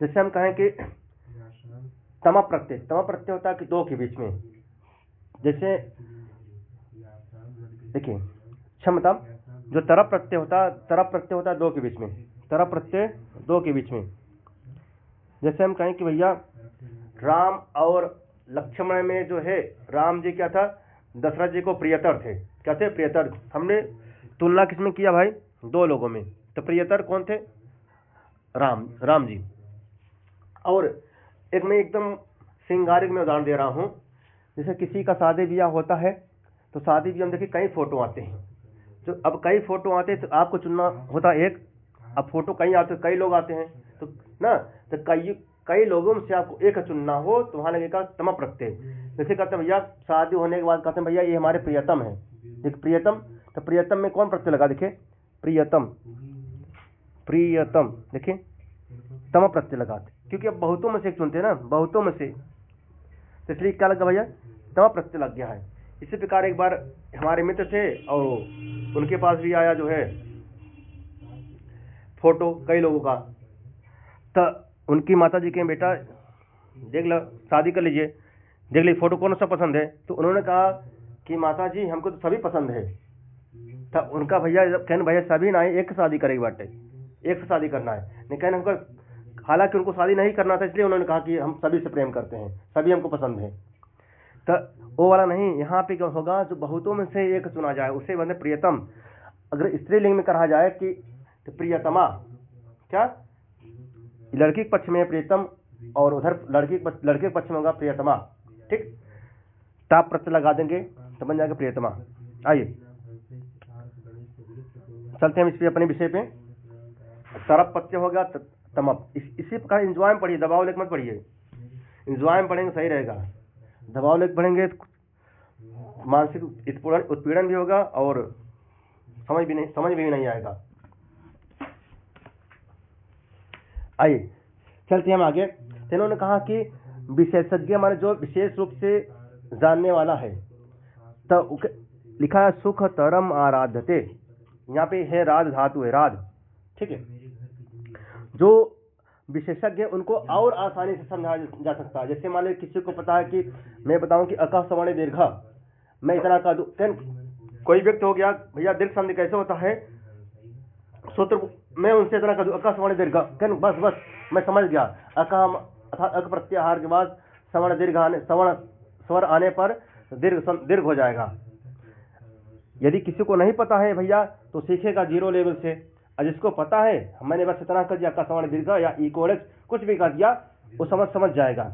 जैसे हम कहें कि तम प्रत्यय होता है कि दो के बीच में, जैसे देखिए क्षमता, जो तरफ प्रत्यय होता है दो के बीच में, तरफ प्रत्यय दो के बीच में। जैसे हम कहें कि भैया राम और लक्ष्मण में जो है, राम जी क्या था, दशरथ जी को प्रियतर थे, क्या थे प्रियतर। हमने तुलना किसमें किया भाई, दो लोगों में, तो प्रियतर कौन थे, राम जी। और एक मैं एकदम श्रृंगारिक में उदाहरण दे रहा हूं, जैसे किसी का शादी ब्याह होता है, तो शादी ब्याह में देखिए कई फोटो आते हैं, तो अब कई फोटो आते हैं तो आपको चुनना होता है एक, अब फोटो कई आते, कई लोग आते हैं तो ना, तो कई लोगों से आपको एक चुनना हो तो वहां लगेगा तम प्रत्यय। जैसे कहते हैं भैया शादी होने के बाद कहते हैं भैया ये हमारे प्रियतम है, एक प्रियतम, तो प्रियतम में कौन प्रत्यय लगा, देखिए प्रियतम, प्रियतम, देखिए तम प्रत्यय लगाते, क्योंकि अब बहुतों में से एक चुनते हैं ना, बहुतों में से, तो इसलिए क्या लगा भैया, तम प्रत्यय लग गया है। इसी प्रकार एक बार हमारे मित्र थे और उनके पास भी आया जो है फोटो कई लोगों का, तो उनकी माता जी के बेटा देख लो शादी कर लीजिए, देख लीजिए फोटो कौन सा पसंद है, तो उन्होंने कहा कि माता जी हमको तो सभी पसंद है। तो उनका भैया कहने भैया सभी ना है, एक शादी करेगी बाटे, एक से शादी करना है, नहीं कहने हमको, हालांकि उनको शादी नहीं करना था, इसलिए उन्होंने कहा कि हम सभी से प्रेम करते हैं, सभी हमको पसंद है। तो वो वाला नहीं, यहाँ पे क्या होगा, जो बहुतों में से एक चुना जाए उसे बने प्रियतम। अगर स्त्रीलिंग में कहा जाए कि तो प्रियतमा, क्या लड़की के पक्ष में प्रियतम और उधर लड़के के पक्ष में होगा प्रियतमा, ठीक, ताप प्रत्यय लगा देंगे तो बन जाएगा प्रियतमा। आइए चलते हैं इस अपने विषय पे। तरप प्रत्यय हो गया तमप, इसी प्रकार इंजॉय में पढ़िए, दबाव लेकर मत पढ़िए, इंजॉय में पढ़ेंगे सही रहेगा, दबाव लेकर पढ़ेंगे मानसिक उत्पीड़न भी होगा और समझ भी नहीं आएगा। आइए चलते हैं हम आगे। तो इन्होंने कहा कि विशेषज्ञ माने जो विशेष रूप से जानने वाला है, तो लिखा है सुख तरम आराध्यते, यहाँ पे है राज धातु है, राज, ठीक है। जो विशेषज्ञ उनको और आसानी से समझा जा सकता है। जैसे मान लीजिए किसी को पता है कि मैं बताऊं कि अका सवर्ण दीर्घा मैं इतना कर दूं, कोई व्यक्ति हो गया भैया दीर्घ संधि कैसे होता है, सूत्र मैं उनसे इतना कर दूं अका सवर्ण दीर्घ, बस मैं समझ गया, अका अर्थात अक प्रत्याहार के बाद सवर्ण दीर्घ आने, सवर्ण स्वर आने पर दीर्घ हो जाएगा। यदि किसी को नहीं पता है भैया तो सीखेगा जीरो लेवल से, और जिसको पता है मैंने बस इतना कर दिया का सवर्ण दीर्घ या इक्वल्स कुछ भी कर दिया वो समझ जाएगा।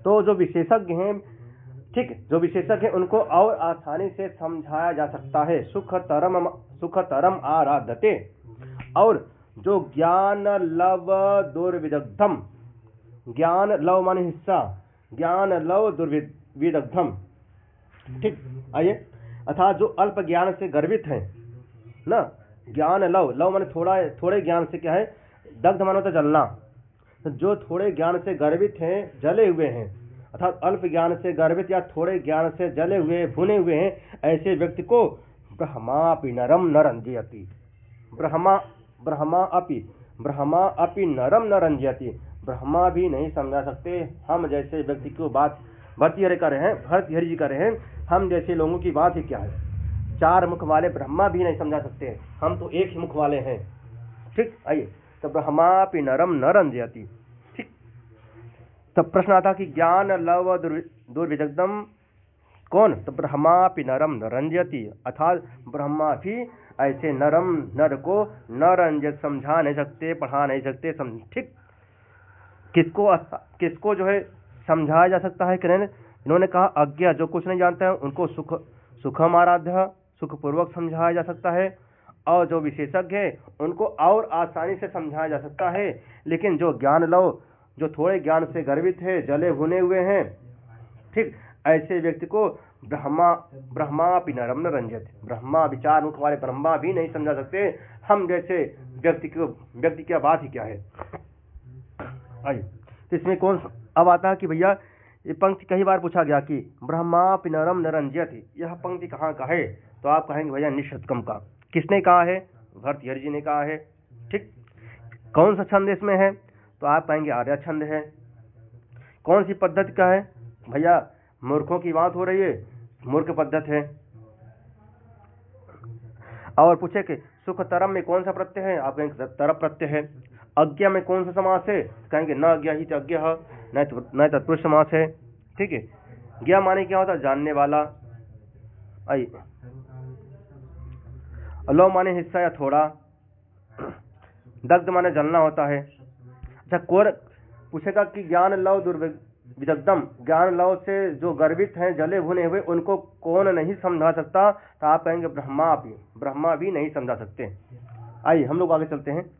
तो जो विशेषज्ञ हैं, ठीक, जो विशेषज्ञ हैं उनको और आसानी से समझाया जा सकता है। सुख तरम आराध्यते, और जो ज्ञान लव दुर्विदग्धम, ज्ञान लव माने हिस्सा, ज्ञान लव दुर्विदग्धम, ठीक, आइए, अर्थात जो अल्प ज्ञान से गर्वित हैं ना, ज्ञान लव माने थोड़े ज्ञान से क्या है, दग्ध मानो तो जलना, तो जो थोड़े ज्ञान से गर्वित हैं, जले हुए हैं, अर्थात अल्प ज्ञान से गर्वित या थोड़े ज्ञान से जले हुए भुने हुए हैं, ऐसे व्यक्ति को ब्रह्मापि नरम न रंजयति, ब्रह्मा अपि नरम न रंजयति, ब्रह्मा भी नहीं समझा सकते हम जैसे व्यक्ति को बात। भर्तृहरि जी कर रहे हैं, हम जैसे लोगों की बात ही क्या है, चार मुख वाले ब्रह्मा भी नहीं समझा सकते, हम तो एक ही मुख वाले हैं, ठीक। आइए, तो ब्रह्मापि नरम न रंजयति, ठीक। तब प्रश्न आता कि ज्ञान लव दुर्विदग्धम कौन, तो ब्रह्मापि नरम न रंजयति, अर्थात ब्रह्मा भी ऐसे नरम नर को न रंजत, समझा नहीं सकते, पढ़ा नहीं सकते, ठीक। किसको जो है समझाया जा सकता है, इन्होंने कहा अज्ञा, जो कुछ नहीं जानते हैं उनको सुखम आराध्य, सुखपूर्वक समझाया जा सकता है, और जो विशेषज्ञ है उनको और आसानी से समझाया जा सकता है। लेकिन जो ज्ञान लव, जो थोड़े ज्ञान से गर्वित है, जले भुने हुए हैं, ठीक, ऐसे व्यक्ति को ब्रह्मापि नरम न रंजत, ब्रह्मा विचार मुख वाले ब्रह्मा भी नहीं समझा सकते हम जैसे व्यक्ति की बात ही क्या है। आइए, तो इसमें कौन अब आता है कि भैया ये पंक्ति कई बार पूछा गया कि ब्रह्मापि नरम न रंजयति, यह पंक्ति कहाँ का है, तो आप कहेंगे भैया निषदकम का। किसने कहा है, भर्तृहरि जी ने कहा है, ठीक। कौन सा छंद इसमें है, तो आप कहेंगे आर्या छंद है। कौन सी पद्धति का है, भैया मूर्खों की बात हो रही है, मूर्ख पद्धति है। और पूछे कि सुख तरम में कौन सा प्रत्यय है, आप कहेंगे तरप प्रत्यय है। अज्ञा में कौन सा समास है, कहेंगे न अज्ञा ही अज्ञ, न तत्पुरुष समास है, ठीक है। ज्ञा माने क्या होता है, जानने वाला। आइए, लव माने हिस्सा या थोड़ा, दग्ध माने जलना होता है। अच्छा, कौन पूछेगा कि ज्ञान लव दुर्विदग्धम, ज्ञान लव से जो गर्वित हैं, जले भुने हुए, उनको कौन नहीं समझा सकता, तो आप कहेंगे ब्रह्मा भी नहीं समझा सकते। आइए हम लोग आगे चलते हैं।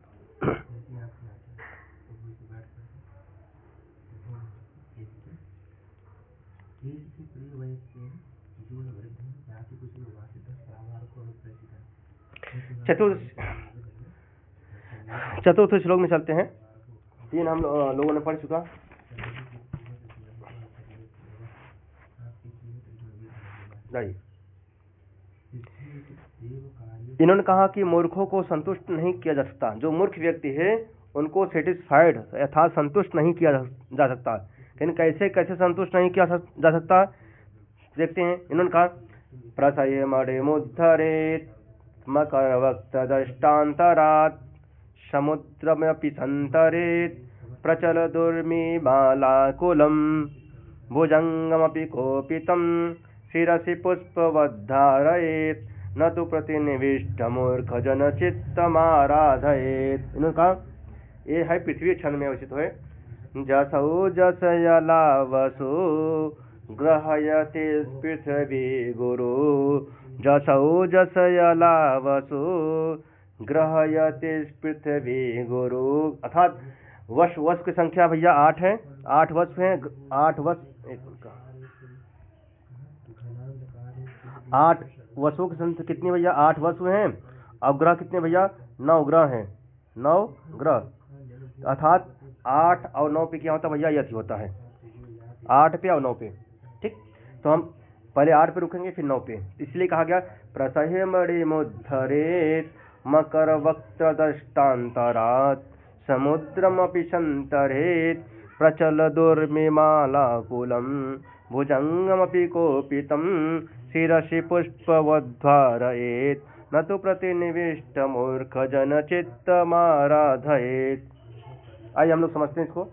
चतुर्थ श्लोक में चलते हैं। 3 हम लोगों ने पढ़ चुका। इन्होंने कहा कि मूर्खों को संतुष्ट नहीं किया जा सकता। जो मूर्ख व्यक्ति है उनको सेटिस्फाइड अर्थात संतुष्ट नहीं किया जा सकता। लेकिन कैसे कैसे संतुष्ट नहीं किया जा सकता देखते हैं। इन्होंने कहा प्रसये मणिमुद्धरेत् मकरवक्त्रदष्टान्तरात् समुद्रमपि सन्तरेत् प्रचल दुर्मिमालाकुलं भुजङ्गमपि कोपितं शिरसि पुष्पवद्धारयेत् न तु प्रतिनिविष्टमूर्खजनचित्तमाराधयेत्। इन्होंने कहा ये है पृथ्वी छंद में अवस्थित है। जसौ जसयलावसु ग्रहयति पृथ्वी गुरु जसौ जसयलावसु ग्रहयति पृथ्वी गुरु। अर्थात वश की संख्या भैया 8 है। 8 वश है। 8 वसुओं की संख्या कितनी भैया? 8 वसु हैं। अब ग्रह कितने भैया? 9 ग्रह हैं। 9 ग्रह अर्थात 8 और 9 पे क्या होता है भैया? यति होता है 8 पे और 9 पे। ठीक, तो हम पहले 8 पे रुकेंगे फिर 9 पे। इसलिए कहा गया प्रसह्य मणिमुद्धरेत् मकरवक्त्रदष्टान्तरात् समुद्रमपि सन्तरेत् प्रचल दुर्मिमालाकुलं भुजङ्गमपि कोपितं शिरसि पुष्पवद्धारयेत् न तु प्रतिनिविष्टमूर्खजनचित्तमाराधयेत्। आइए हम लोग समझते हैं इसको।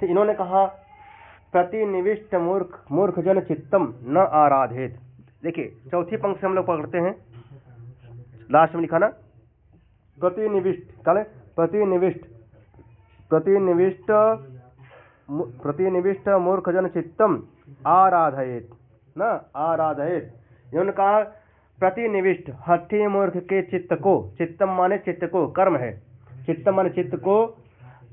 तो इन्होंने कहा प्रतिनिविष्ट मूर्खजन चित्तम न आराधेत। देखिए चौथी पंक्ति से हम लोग पकड़ते हैं। लास्ट में लिखा ना प्रतिनिविष्ट मूर्खजन चित्तम आराधयेत न आराधयेत। इन्होंने कहा प्रतिनिविष्ट हठी मूर्ख के चित्त को, चित्तम माने चित्त को, कर्म है, चित्तम माने चित्त को,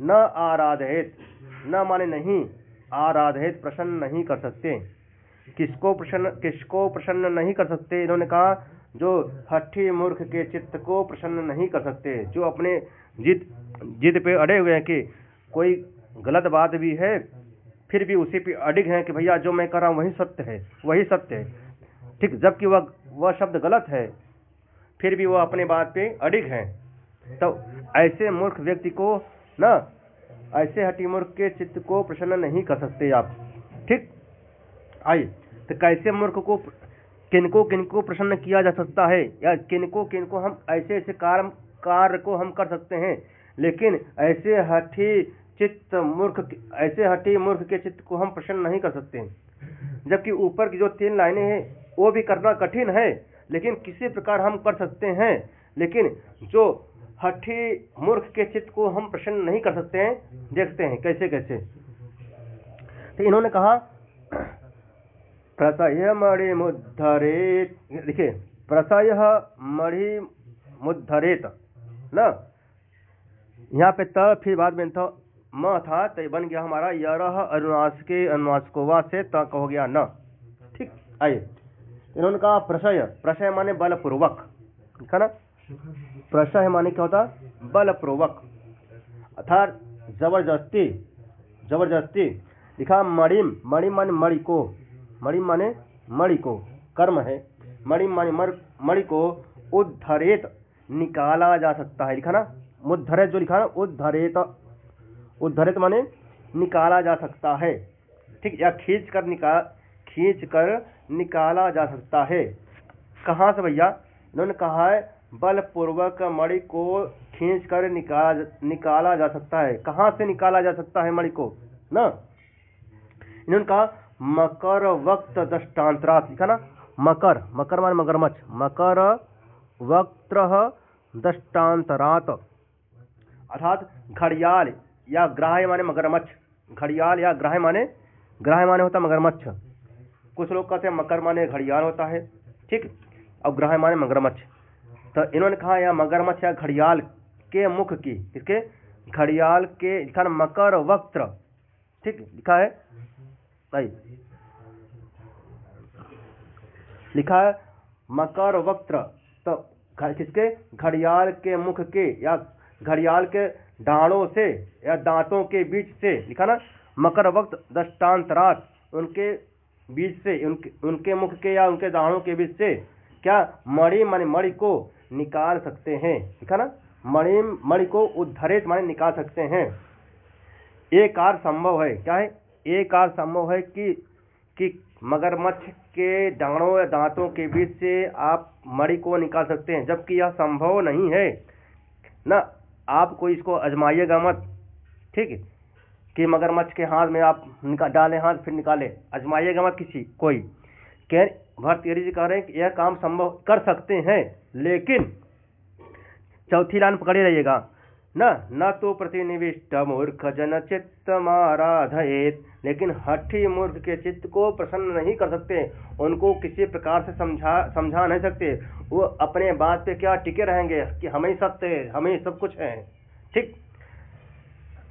न आराधयेत न माने नहीं, आराधयेत प्रसन्न नहीं कर सकते। किसको प्रसन्न नहीं कर सकते? इन्होंने कहा जो हठी मूर्ख के चित्त को प्रसन्न नहीं कर सकते, जो अपने जिद पे अड़े हुए हैं कि कोई गलत बात भी है फिर भी उसी पे अडिग हैं कि भैया जो मैं कर रहा हूँ वही सत्य है, वही सत्य है। ठीक, जबकि वह शब्द गलत है फिर भी वह अपने बात पे अडिग हैं। तो ऐसे मूर्ख व्यक्ति को ना, ऐसे हठी मूर्ख के चित्त को प्रसन्न नहीं कर सकते आप। ठीक, आइए तो कैसे मूर्ख को किनको प्रसन्न किया जा सकता है, या किनको हम ऐसे कार्य को हम कर सकते हैं, लेकिन ऐसे हठी मूर्ख के चित्त को हम प्रसन्न नहीं कर सकते। जबकि ऊपर की जो 3 लाइनें हैं वो भी करना कठिन है, लेकिन किसी प्रकार हम कर सकते हैं। लेकिन जो हठी मूर्ख के चित्त को हम प्रसन्न नहीं कर सकते हैं, देखते हैं कैसे कैसे। तो इन्होंने कहा प्रसह्य मणिमुद्धरेत्। देखिए प्रसह्य मणिमुद्धरेत् ना, यहाँ पे त फिर बाद में था म था तो बन गया हमारा यरह अनुनासिकोवा से त हो गया न। ठीक, आइए इन्होंने कहा प्रसह्य माने बलपूर्वक, ठीक है ना। प्रसह्य माने क्या होता? बलपूर्वक अर्थात जबरदस्ती। लिखा मणि माने मणि को कर्म है। मणि माने मणि को उद्धरेत निकाला जा सकता है। लिखा ना मुद्धरेत, जो लिखा ना उद्धरेत माने निकाला जा सकता है। ठीक, या खींच कर निकाला जा सकता है। कहाँ से भैया? इन्होंने कहा है बलपूर्वक मणि को खींच कर निकाला जा सकता है। कहाँ से निकाला जा सकता है मणि को ना? इन्होंने कहा मकर वक्त दष्टांतरात्। लिखा ना मकर माने मगरमच्छ, मकर वक्त दष्टांतरात् अर्थात घड़ियाल या ग्राह्य माने मगरमच्छ। घड़ियाल या ग्राह्य माने होता मगरमच्छ। कुछ लोग कहते हैं मकर माने घड़ियाल होता है, ठीक, और ग्राह्य माने मगरमच्छ। तो इन्होंने कहा यह मगरमच्छ या घड़ियाल के मुख की, इसके घड़ियाल के, लिखा ना मकर वक्त्र, ठीक लिखा है भाई, लिखा है मकर वक्त्र, तो किसके, घड़ियाल के मुख के या घड़ियाल के डांडों से या दांतों के बीच से, लिखा ना मकर वक्त दष्टांतरात, उनके बीच से, उनके मुख के या उनके दांतों के बीच से क्या मणि माने मणि को निकाल सकते हैं, लिखा ना मणि को उद्धरित माने निकाल सकते हैं। एक कार्य संभव है, क्या है, एक कार्य संभव है कि मगरमच्छ के डांडों या दांतों के बीच से आप मणि को निकाल सकते हैं, जबकि यह संभव नहीं है ना। आप कोई इसको आजमाइएगा मत, ठीक है, कि मगरमच्छ के हाथ में आप डालें हाथ फिर निकाले, आजमाइएगा मत किसी कोई। भर्तृहरि जी कह रहे हैं कि यह काम संभव कर सकते हैं, लेकिन चौथी लाइन पकड़े रहिएगा न तो प्रतिनिविष्ट मूर्ख जन चित्त माराधयेत, लेकिन हठी मूर्ख के चित्त को प्रसन्न नहीं कर सकते, उनको किसी प्रकार से समझा नहीं सकते, वो अपने बात पे क्या टिके रहेंगे कि हम ही सत्य है, हम ही सब कुछ है, ठीक।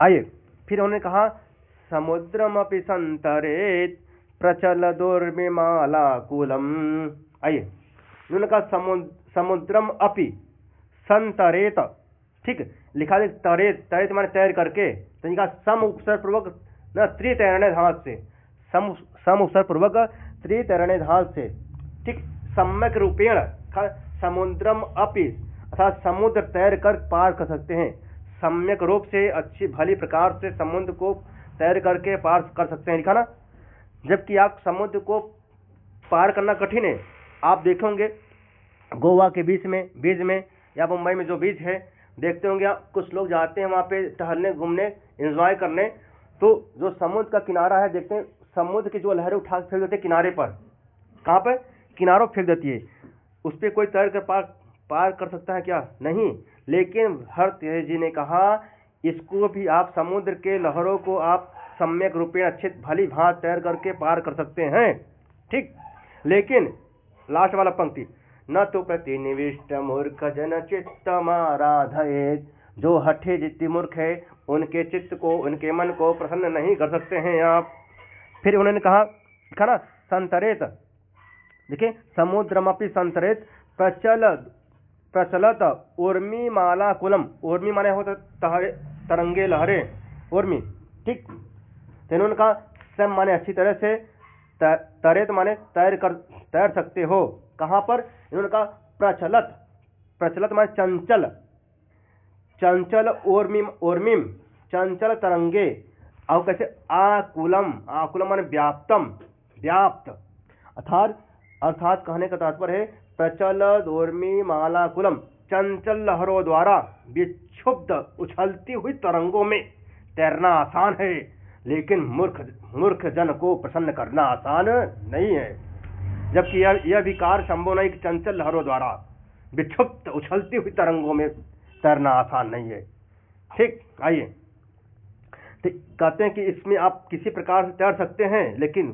आइए फिर उन्होंने कहा समुद्रमपि संतरेत प्रचल दुर्मिमालाकुलम। आइए उन्होंने कहा समुद्रम अपि संतरेत, ठीक, लिखा है तरेत, तरेत माने तैर करके, तो इनका सम उपसर्ग पूर्वक न त्रितैरणे धातु से, सम उपसर्ग पूर्वक त्रितैरणे धातु से, ठीक, सम्यक रूपेण समुद्रम अपि, अर्थात समुद्र तैर कर पार कर सकते हैं, सम्यक रूप से अच्छी भली प्रकार से समुद्र को तैर करके पार कर सकते हैं, लिखा ना। जबकि आप समुद्र को पार करना कठिन है। आप देखेंगे गोवा के बीच में या मुंबई में जो बीच है, देखते होंगे आप, कुछ लोग जाते हैं वहाँ पे टहलने घूमने एंजॉय करने, तो जो समुद्र का किनारा है देखते हैं समुद्र की जो लहरें उठा फेंक देते हैं किनारे पर, कहाँ पर, किनारों फेंक देती है, उस पर कोई तैर कर पार कर सकता है क्या, नहीं। लेकिन भर्तृहरि जी ने कहा इसको भी आप समुद्र के लहरों को आप सम्यक रूपेण अच्छे भली भांत तैर करके पार कर सकते हैं, ठीक। लेकिन लास्ट वाला पंक्ति, न तो प्रतिनिविष्ट मूर्ख जन चित्त माराधयेत, जो हठे जितनी मूर्ख है उनके चित्त को, उनके मन को प्रसन्न नहीं कर सकते हैं आप। फिर उन्होंने कहा ना संतरेत, देखिए समुद्रमपि संतरेत प्रचलत उर्मी माला कुलम, उर्मी माने होता तरंगे लहरे, उर्मी, ठीक। तो इन्होंने कहा सम माने अच्छी तरह से, तरेत माने तैर सकते हो, कहाँ पर, इन्होंने कहा प्रचलत माने चंचल उर्मिम चंचल तरंगे, और कैसे आकुलम माने व्याप्त, अर्थात कहने का तात्पर्य है प्रचल उर्मी मालाकुलम, चंचल लहरों द्वारा विक्षुब्ध उछलती हुई तरंगों में तैरना आसान है, लेकिन मूर्ख जन को प्रसन्न करना आसान नहीं है। जबकि यह विकार संभव नहीं कि चंचल लहरों द्वारा विक्षुब्ध उछलती हुई तरंगों में तैरना आसान नहीं है, ठीक। आइए कहते हैं कि इसमें आप किसी प्रकार से तैर सकते हैं, लेकिन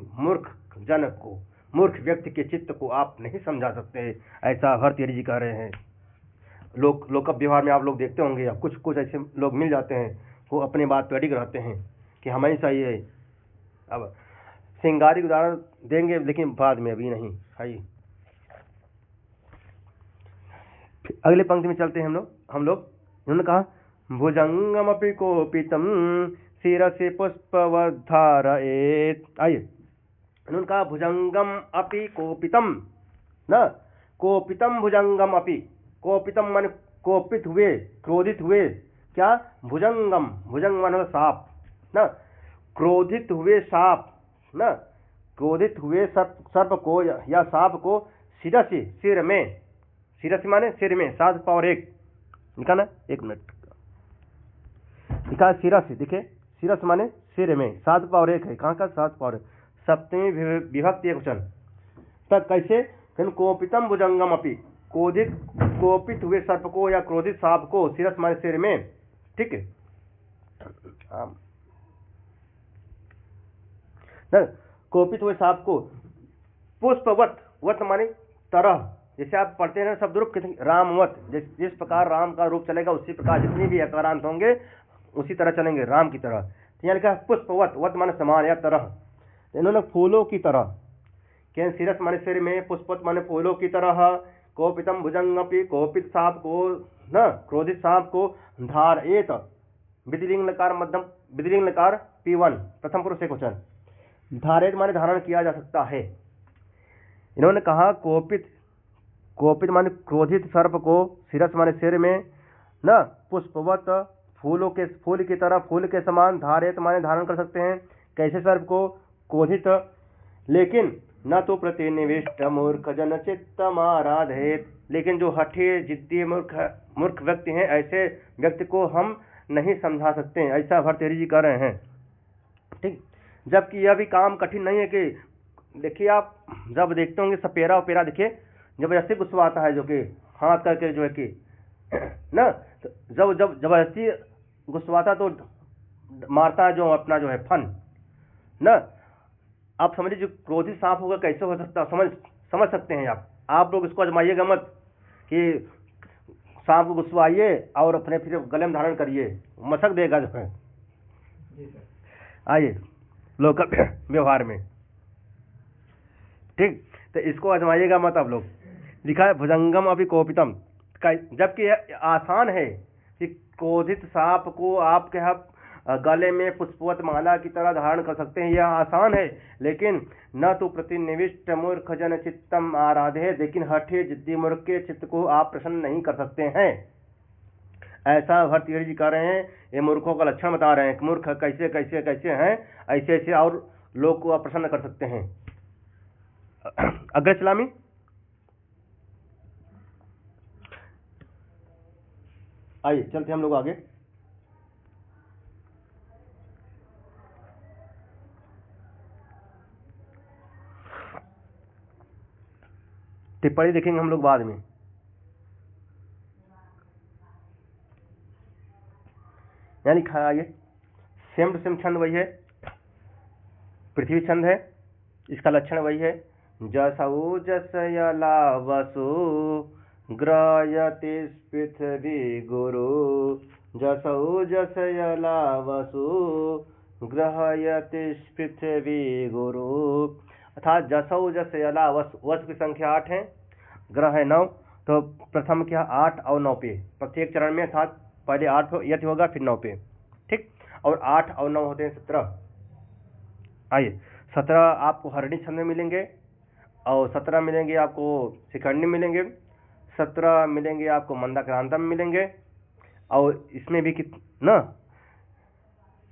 मूर्ख व्यक्ति के चित्त को आप नहीं समझा सकते, ऐसा भर्तृहरि जी कह रहे हैं। लोक व्यवहार में आप लोग देखते होंगे, या कुछ ऐसे लोग मिल जाते हैं, वो अपने बात पर अडिग रहते हैं कि हमें सही है। अब श्रृंगारिक उदाहरण देंगे, लेकिन बाद में, अभी नहीं। आइए अगले पंक्ति में चलते हैं हम लोग। उन्होंने कहा भुजंगमपि कोपितम शिरसि पुष्पवर्धारयेत। आइए उन्होंने कहा भुजंगम अपि कोपितम, न कोपितम भुजंगम अपि, कोपितम माने कोपित हुए, क्रोधित हुए, क्या, भुजंग माने सांप, न क्रोधित हुए सांप, न क्रोधित हुए सर्प को या सांप को शिरसि, सिर में, शिरसि माने सिर में, 7 पावर 1 लिखा ना, 1 मिनट लिखा शिरसि, देखिए शिरस माने सिर में, 7 पावर 1 है, कहाँ का 7 पावर, सप्तमी विभक्ति एकवचन। तब कैसे, फिर कोपितम भुजंगम अपि, कोपित हुए सर्प को या क्रोधित सांप को, शिरस माने सिर में, ठीक है। कोपित हुए सांप को पुष्पवत माने तरह, जैसे आप पढ़ते हैं शब्द रूप रामवत, जिस प्रकार राम का रूप चलेगा उसी प्रकार जितनी भी अकारांत होंगे उसी तरह चलेंगे, राम की तरह। तो यहाँ लिखा है पुष्पवत, वत माने समान या तरह, तो इन्होंने फूलों की तरह, क्या शिरस माने सिर में, पुष्पवत माने फूलों की तरह, कोपितम भुजंगपि, कोपित सांप को न, क्रोधित सांप को धारयेत, विधिलिंग लकार मध्यम, विधिलिंग लकार P1 प्रथम पुरुष एकवचन, धारयेत माने धारण किया जा सकता है। इन्होंने कहा कोपित माने क्रोधित सर्प को, शिरस माने सिर में, न, पुष्पवत फूल की तरह, फूल के समान, धारयेत माने धारण कर सकते हैं, कैसे सर्प को, क्रोधित, लेकिन न तो प्रतिनिविष्ट मूर्ख जन चित्तम आराधयेत, लेकिन जो हठे जिद्दी मूर्ख व्यक्ति हैं, ऐसे व्यक्ति को हम नहीं समझा सकते हैं, ऐसा भर्तृहरि जी कह रहे हैं। ठीक, जबकि यह भी काम कठिन नहीं है कि देखिए आप जब देखते होंगे सपेरा उपेरा, देखिए जबरदस्ती गुस्सा आता है, जो कि हाथ करके जो है कि ना, तो जब जबरदस्ती गुस्सा आता तो मारता है जो अपना जो है फन ना। आप समझिए जो क्रोधित सांप होगा कैसे हो सकता, समझ सकते हैं आप लोग इसको आजमाइएगा मत कि सांप को गुस्साइए और अपने फिर गले में धारण करिए, मशक देगा जो है। आइए लोकल व्यवहार में, ठीक, तो इसको आजमाइएगा मत आप लोग। लिखा है भुजंगम अभी कोपितम, जबकि आसान है कि क्रोधित सांप को आपके गले में पुष्पवत माला की तरह धारण कर सकते हैं, यह आसान है, लेकिन न तो प्रतिनिविष्ट मूर्ख जन चित्तम आराधे, लेकिन हठे जिद्दी मूर्ख के चित्त को आप प्रसन्न नहीं कर सकते हैं, ऐसा भर्तृहरि जी कह रहे हैं। ये मूर्खों का लक्षण बता रहे हैं कि मूर्ख कैसे कैसे कैसे हैं, ऐसे ऐसे और लोग को आप प्रसन्न कर सकते हैं। अग्र चलामी, आइए चलते हम लोग आगे। टिप्पणी देखेंगे हम लोग बाद में। यहाँ लिखा है आगे, सेम टू सेम छंद वही है, पृथ्वी छंद है, इसका लक्षण वही है। जसौ जसयला वसु ग्रयति पृथ्वी गुरु, जसौ जसयला वसु ग्रहयति पृथ्वी गुरु, अर्थात जसौ जसयला वसु की संख्या 8 है, ग्रह है 9, तो प्रथम क्या 8 और 9 पे, प्रत्येक चरण में, अर्थात पहले 8 यति होगा फिर 9 पे, ठीक, और 8 और 9 होते हैं 17। आइए 17 आपको हरणी छंद में मिलेंगे, और 17 मिलेंगे आपको शिखंडी मिलेंगे, 17 मिलेंगे आपको मंदाक्रांता में मिलेंगे, और इसमें भी कितना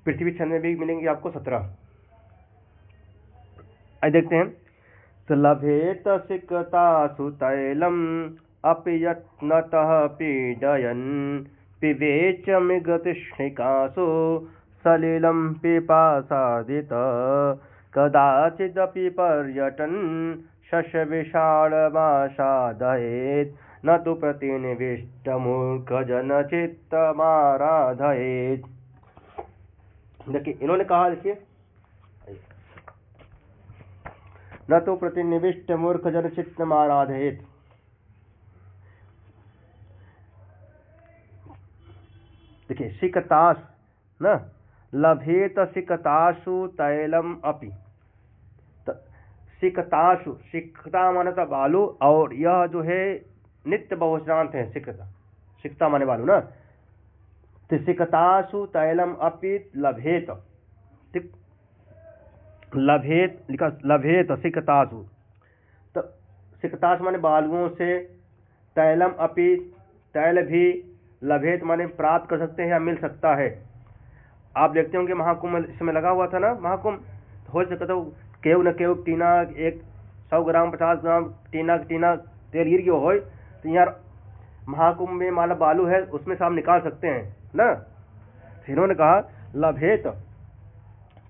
पृथ्वी छंद में भी मिलेंगे आपको 17। आइए देखते हैं, तो लभेत सिकतासु तैलम अपि यत्नतः पीडयन्, पिबेच मृगतृष्णिकासु सलिलं पिपासादित, कदाचिदपि पर्यटन् शशविषाणमासादयेत्, न तु प्रतिनिविष्ट मूर्ख जन चित्तमाराधयेत्। देखिए इन्होंने कहा, देखिए न तो प्रतिनिविष्ट मूर्ख जन चित्तमाराधयेत्, देखिए सिकतास न, लभेत सिकतासु तैलम अपि, सिकतासु, सिकता माने तो बालू, और यह जो है नित्य बहुवचनांत है, सिकता माने बालू ना, तो सिकतासु तैलम अपि लभेत, ठीक, लभेत लिखा, लभेत सिकतासु, तो सिकतासु माने बालुओं से, तैलम अपि, तैल भी, लभेत माने प्राप्त कर सकते हैं या मिल सकता है। आप देखते होंगे महाकुंभ इसमें लगा हुआ था ना, महाकुंभ, हो सकता तो केव न केव टीना, 100 ग्राम 50 ग्राम टीना तेल गिर गया हो, तो यार महाकुंभ में माला बालू है, उसमें से आप निकाल सकते हैं ना। इन्होंने कहा लभेत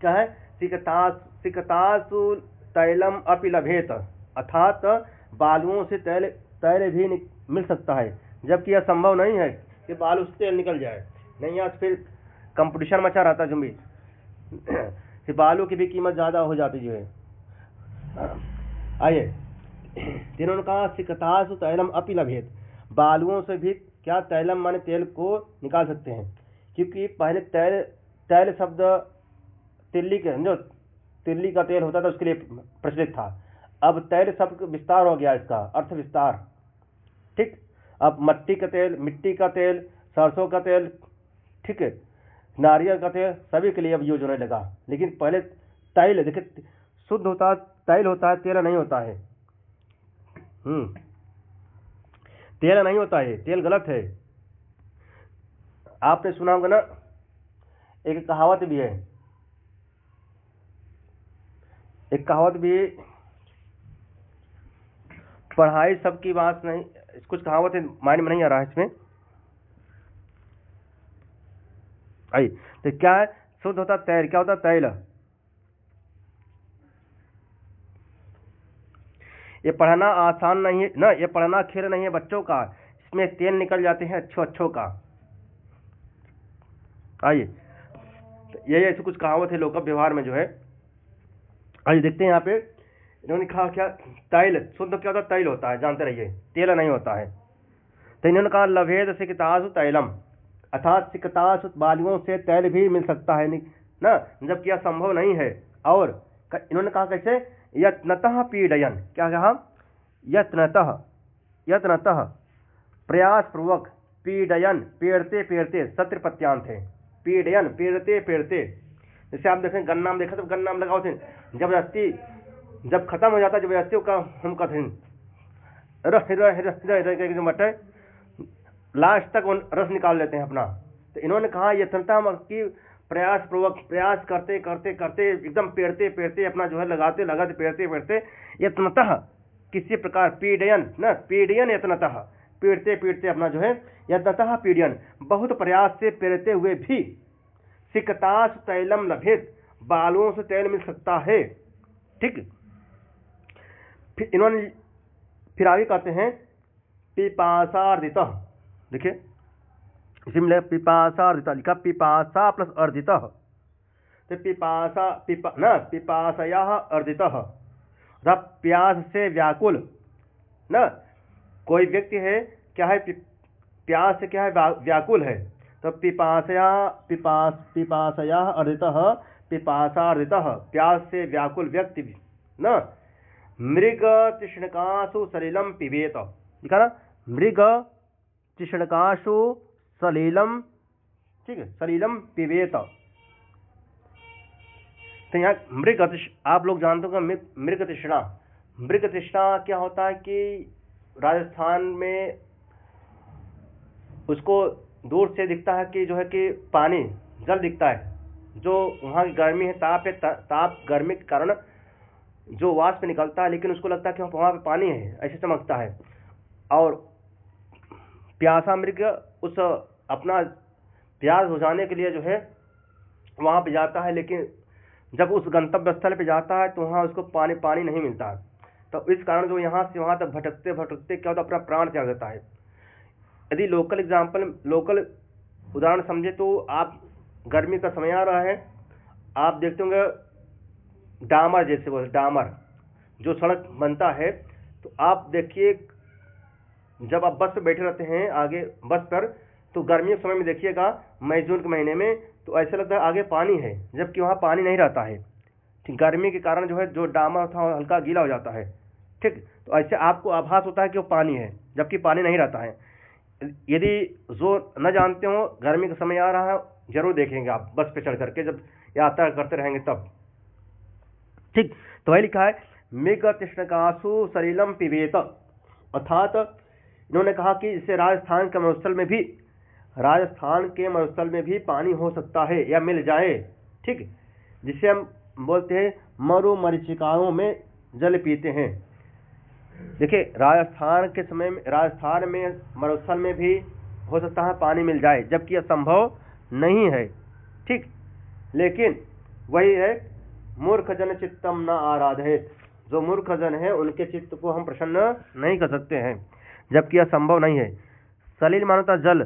क्या है, सिकतासु तैलम अपि लभेत, अर्थात बालुओं से तैल भी मिल सकता है, जबकि यह संभव नहीं है कि बालू से तेल निकल जाए, नहीं यार फिर कंपटीशन मचा रहता है जुम्बी, फिर बालू की भी कीमत ज़्यादा हो जाती जो है। आइए, जिन्होंने कहा सिकतासु तैलम अपि लभेत, बालुओं से भी क्या तैलम माने तेल को निकाल सकते हैं, क्योंकि पहले तैल तैल शब्द तिल्ली के जो तिल्ली का तेल होता था उसके लिए प्रचलित था। अब तैल शब्द विस्तार हो गया, इसका अर्थ विस्तार। ठीक, अब मिट्टी का तेल, सरसों का तेल, ठीक है, नारियल का तेल, सभी के लिए अब यूज होने लगा। लेकिन पहले तैल, देखिए शुद्ध होता है तैल होता है, तेल नहीं होता है। तेल नहीं होता है, तेल गलत है। आपने सुना होगा ना, एक कहावत भी है, पढ़ाई सबकी बात नहीं, कुछ कहावत है, माइंड में नहीं आ रहा है इसमें। आई तो क्या है, शुद्ध होता तैल, क्या होता तैल। ये पढ़ना आसान नहीं है ना, ये पढ़ना खेल नहीं है बच्चों का, इसमें तेल निकल जाते हैं अच्छों का। आइए, तो ये ऐसे कुछ कहावत है लोग का व्यवहार में जो है। आइए देखते हैं यहाँ पे इन्होंने कहा क्या, तैल शुद्ध क्या होता तैल होता है, जानते रहिए, तेल नहीं होता है। तो इन्होंने कहा लभेद सिकतासु तैलम, अर्थात सिकतासु बालियों से तैल भी मिल सकता है ना, जबकि यह संभव नहीं है। और इन्होंने कहा कैसे, यत्नतः पीडयन, क्या कहा, यत्नतः प्रयास पूर्वक, पीडयन पेड़ते पेड़ते, सत्र प्रत्यांत है, पीडयन पेड़ते पेड़ते। जैसे आप देखें गन्ना में, देखा तो गन्ना में लगाओ थे, जबरदस्ती जब खत्म हो जाता है जबरदस्ती का हम कहते हैं मटे लास्ट तक रस निकाल लेते हैं अपना। तो इन्होंने कहा यत्नता की प्रयास पूर्वक, प्रयास करते करते करते एकदम पेड़ते पेड़ते अपना जो है लगाते लगाते पेड़ते पेड़ते, यत्नतः किसी प्रकार, पीडयन न पीडयन यत्नतः, पीड़ते पीड़ते अपना जो है, यत्नतः पीडयन बहुत प्रयास से पेड़ते हुए भी, सिकतास तैलम लभेत बालों से तेल मिल सकता है। ठीक, फिर इन्होंने फिर आगे कहते हैं पिपासार्दित, देखिए इसी में पिपासार्दित लिखा, पिपासा प्लस अर्दित, तो पिपासया अर्दित, प्यास से व्याकुल न, कोई व्यक्ति है क्या है, प्यास से क्या है व्याकुल है, तो पिपासया अर्दित, पिपासार्दित प्यास से व्याकुल व्यक्ति न, मृग तृष्णकासु सलिलम पिबेत, लिखा ना, मृग तृष्णकासु सलिलम, ठीक है, सलिलम पिबेत। तो यहाँ मृग, आप लोग जानते हो मृग तृष्णा, मृग तृष्णा क्या होता है कि राजस्थान में उसको दूर से दिखता है कि जो है कि पानी जल दिखता है, जो वहाँ की गर्मी है, ताप है, ताप गर्मी के कारण जो वाष्प निकलता है, लेकिन उसको लगता है कि वहाँ पे पानी है, ऐसे चमकता है। और प्यासा मृग उस अपना प्यास बुझाने के लिए जो है वहाँ पे जाता है, लेकिन जब उस गंतव्य स्थल पे जाता है तो वहाँ उसको पानी नहीं मिलता है। तो इस कारण जो यहाँ से वहाँ तक भटकते भटकते क्या होता है, अपना प्राण त्याग देता है। यदि लोकल उदाहरण समझे तो आप, गर्मी का समय आ रहा है, आप देखते होंगे डामर, जैसे बोलते डामर जो सड़क बनता है, तो आप देखिए जब आप बस पे बैठे रहते हैं आगे बस पर, तो गर्मियों के समय में देखिएगा मई जून के महीने में, तो ऐसा लगता है आगे पानी है, जबकि वहाँ पानी नहीं रहता है। ठीक, गर्मी के कारण जो है जो डामर था हल्का गीला हो जाता है। ठीक, तो ऐसे आपको आभास होता है कि वो पानी है, जबकि पानी नहीं रहता है। यदि जो न जानते हो गर्मी का समय आ रहा है, जरूर देखेंगे आप बस पे चढ़ करके, जब यात्रा करते रहेंगे तब। ठीक, तो वही लिखा है मृग तृष्णकासु सलिलम पिबेत, अर्थात इन्होंने कहा कि इससे राजस्थान के मरुस्थल में भी पानी हो सकता है या मिल जाए। ठीक, जिसे हम बोलते हैं मरु मरीचिकाओं में जल पीते हैं। देखिए राजस्थान में मरुस्थल में भी हो सकता है पानी मिल जाए, जबकि यह संभव नहीं है। ठीक, लेकिन वही है मूर्ख जन चित्तम न आराधेत, जो मूर्ख जन है उनके चित्त को हम प्रसन्न नहीं कर सकते हैं, जबकि यह संभव नहीं है। सलिल मानता जल,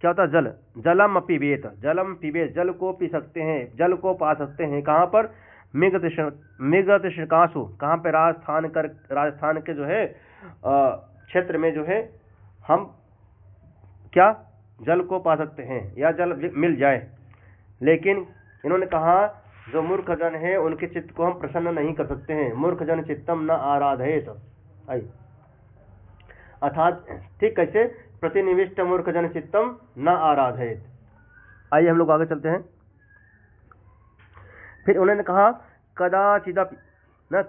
क्या होता है जल, जलम पिबेत, जलम पिबेत, जल को पी सकते हैं, जल को पा सकते हैं। कहाँ पर, मृग तृष्णकासु, कहाँ पे, राजस्थान के जो है क्षेत्र में जो है हम क्या जल को पा सकते हैं या जल मिल जाए, लेकिन इन्होंने कहा जो मूर्ख जन है उनके चित्त को हम प्रसन्न नहीं कर सकते हैं। मूर्ख जन चित्तम न आराधयेत, अर्थात ठीक कैसे, प्रतिनिविष्ट मूर्ख जन चित्तम न आराधयेत। आइए हम लोग आगे चलते हैं। फिर उन्होंने कहा कदाचिदपि न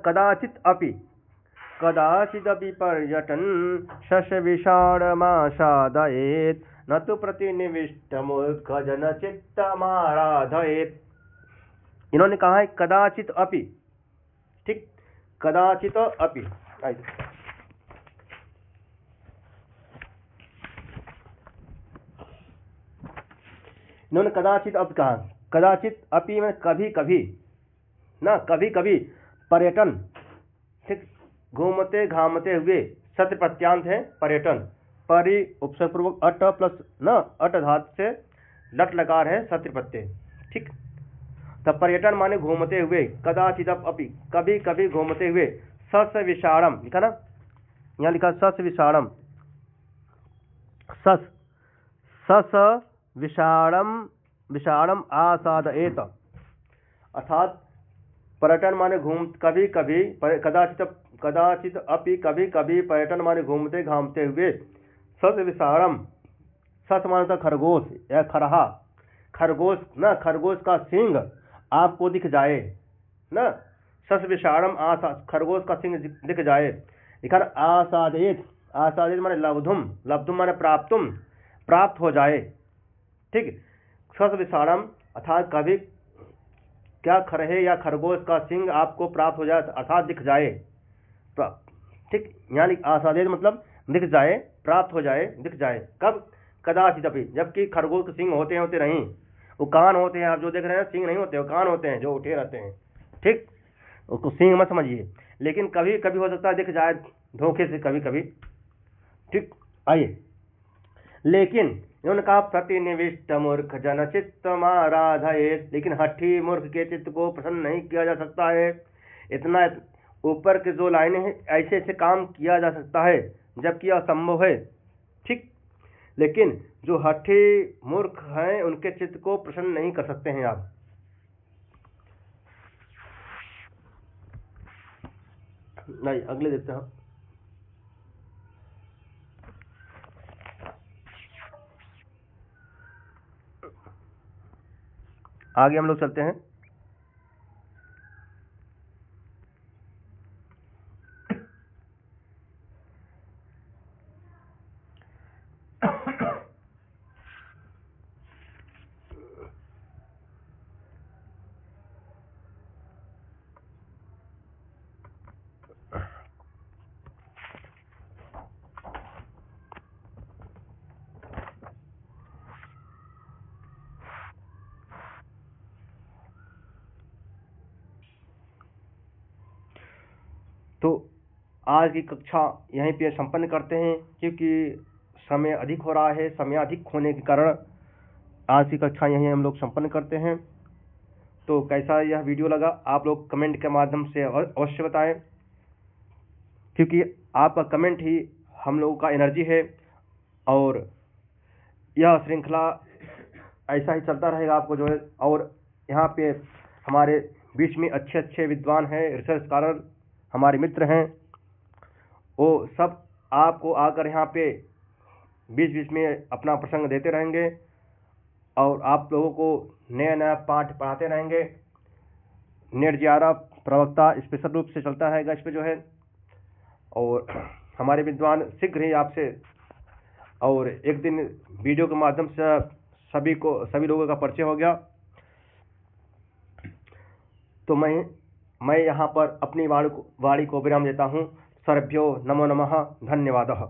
कदाचिदपि पर्यटन शस्य विषाणमासादयेत् न तु प्रतिनिविष्ट मूर्ख जन चित्तमाराधयेत्। इन्होंने कहा है कदाचित अपि, ठीक, कदाचित अपि। इन्होंने कदाचित अपि कहा, कदाचित अपि में कभी कभी ना, कभी कभी पर्यटन, ठीक, घूमते घामते हुए, सत्र प्रत्यांत है पर्यटन, परि उपसर्ग पूर्वक अट प्लस न अट धातु से लट लकार है सत्र प्रत्यय, ठीक। तब पर्यटन माने घूमते हुए, कदाचित अपि कभी कभी घूमते हुए, सस विषाणम लिखा ना, यहाँ लिखा सस विषाणम, सस विषाणम आसादयेत, अर्थात पर्यटन माने घूम कभी कभी, कदाचित अपि कभी कभी, पर्यटन माने घूमते घामते हुए, सस विषाणम, सस माने खरगोश या खरहा, खरगोश ना, खरगोश का सींग आपको दिख जाए ना, सस विषाणम खरगोश का सिंह दिख जाए। लिखा आसादयेत, आसादयेत माने लब्धुम, लब्धुम माने प्राप्तुम, प्राप्त हो जाए, ठीक। सस विषाणम अर्थात कभी क्या खरहे या खरगोश का सिंह आपको प्राप्त हो जाए, अर्थात दिख जाए, ठीक। यहाँ आसादयेत मतलब दिख जाए, प्राप्त हो जाए, दिख जाए। कब? कदाचित अपि, जबकि खरगोश के सिंह होते नहीं, वो कान होते हैं, आप जो देख रहे हैं सिंह नहीं होते, वो कान होते हैं जो उठे रहते हैं, ठीक, उसको सिंह मत समझिए, लेकिन कभी कभी हो सकता है दिख जाए धोखे से, कभी कभी, ठीक। आइए, लेकिन इन्होंने कहा प्रतिनिविष्ट मूर्ख जन चित्तमाराधयेत्, लेकिन हठी मूर्ख के चित्त को प्रसन्न नहीं किया जा सकता है। इतना ऊपर के जो लाइनें हैं, ऐसे ऐसे काम किया जा सकता है जबकि असंभव है, ठीक, लेकिन जो हठी मूर्ख हैं उनके चित्त को प्रसन्न नहीं कर सकते हैं आप। नहीं, अगले देखते हैं। आगे हम लोग चलते हैं। तो आज की कक्षा यहीं पे संपन्न करते हैं, क्योंकि समय अधिक हो रहा है। समय अधिक होने के कारण आज की कक्षा यहीं हम लोग संपन्न करते हैं। तो कैसा यह वीडियो लगा आप लोग कमेंट के माध्यम से अवश्य बताएं, क्योंकि आपका कमेंट ही हम लोगों का एनर्जी है, और यह श्रृंखला ऐसा ही चलता रहेगा आपको जो है। और यहाँ पे हमारे बीच में अच्छे अच्छे विद्वान हैं, रिसर्च स्कॉलर हमारे मित्र हैं, वो सब आपको आकर यहाँ पे बीच बीच में अपना प्रसंग देते रहेंगे, और आप लोगों को नया नया पाठ पढ़ाते रहेंगे। नेट जियारा प्रवक्ता स्पेशल रूप से चलता है इस पे जो है, और हमारे विद्वान शीघ्र ही आपसे, और एक दिन वीडियो के माध्यम से सभी लोगों का परिचय हो गया। तो मैं यहाँ पर अपनी वाणी को विराम देता हूँ। सर्वभ्यो नमो नमः, धन्यवादः।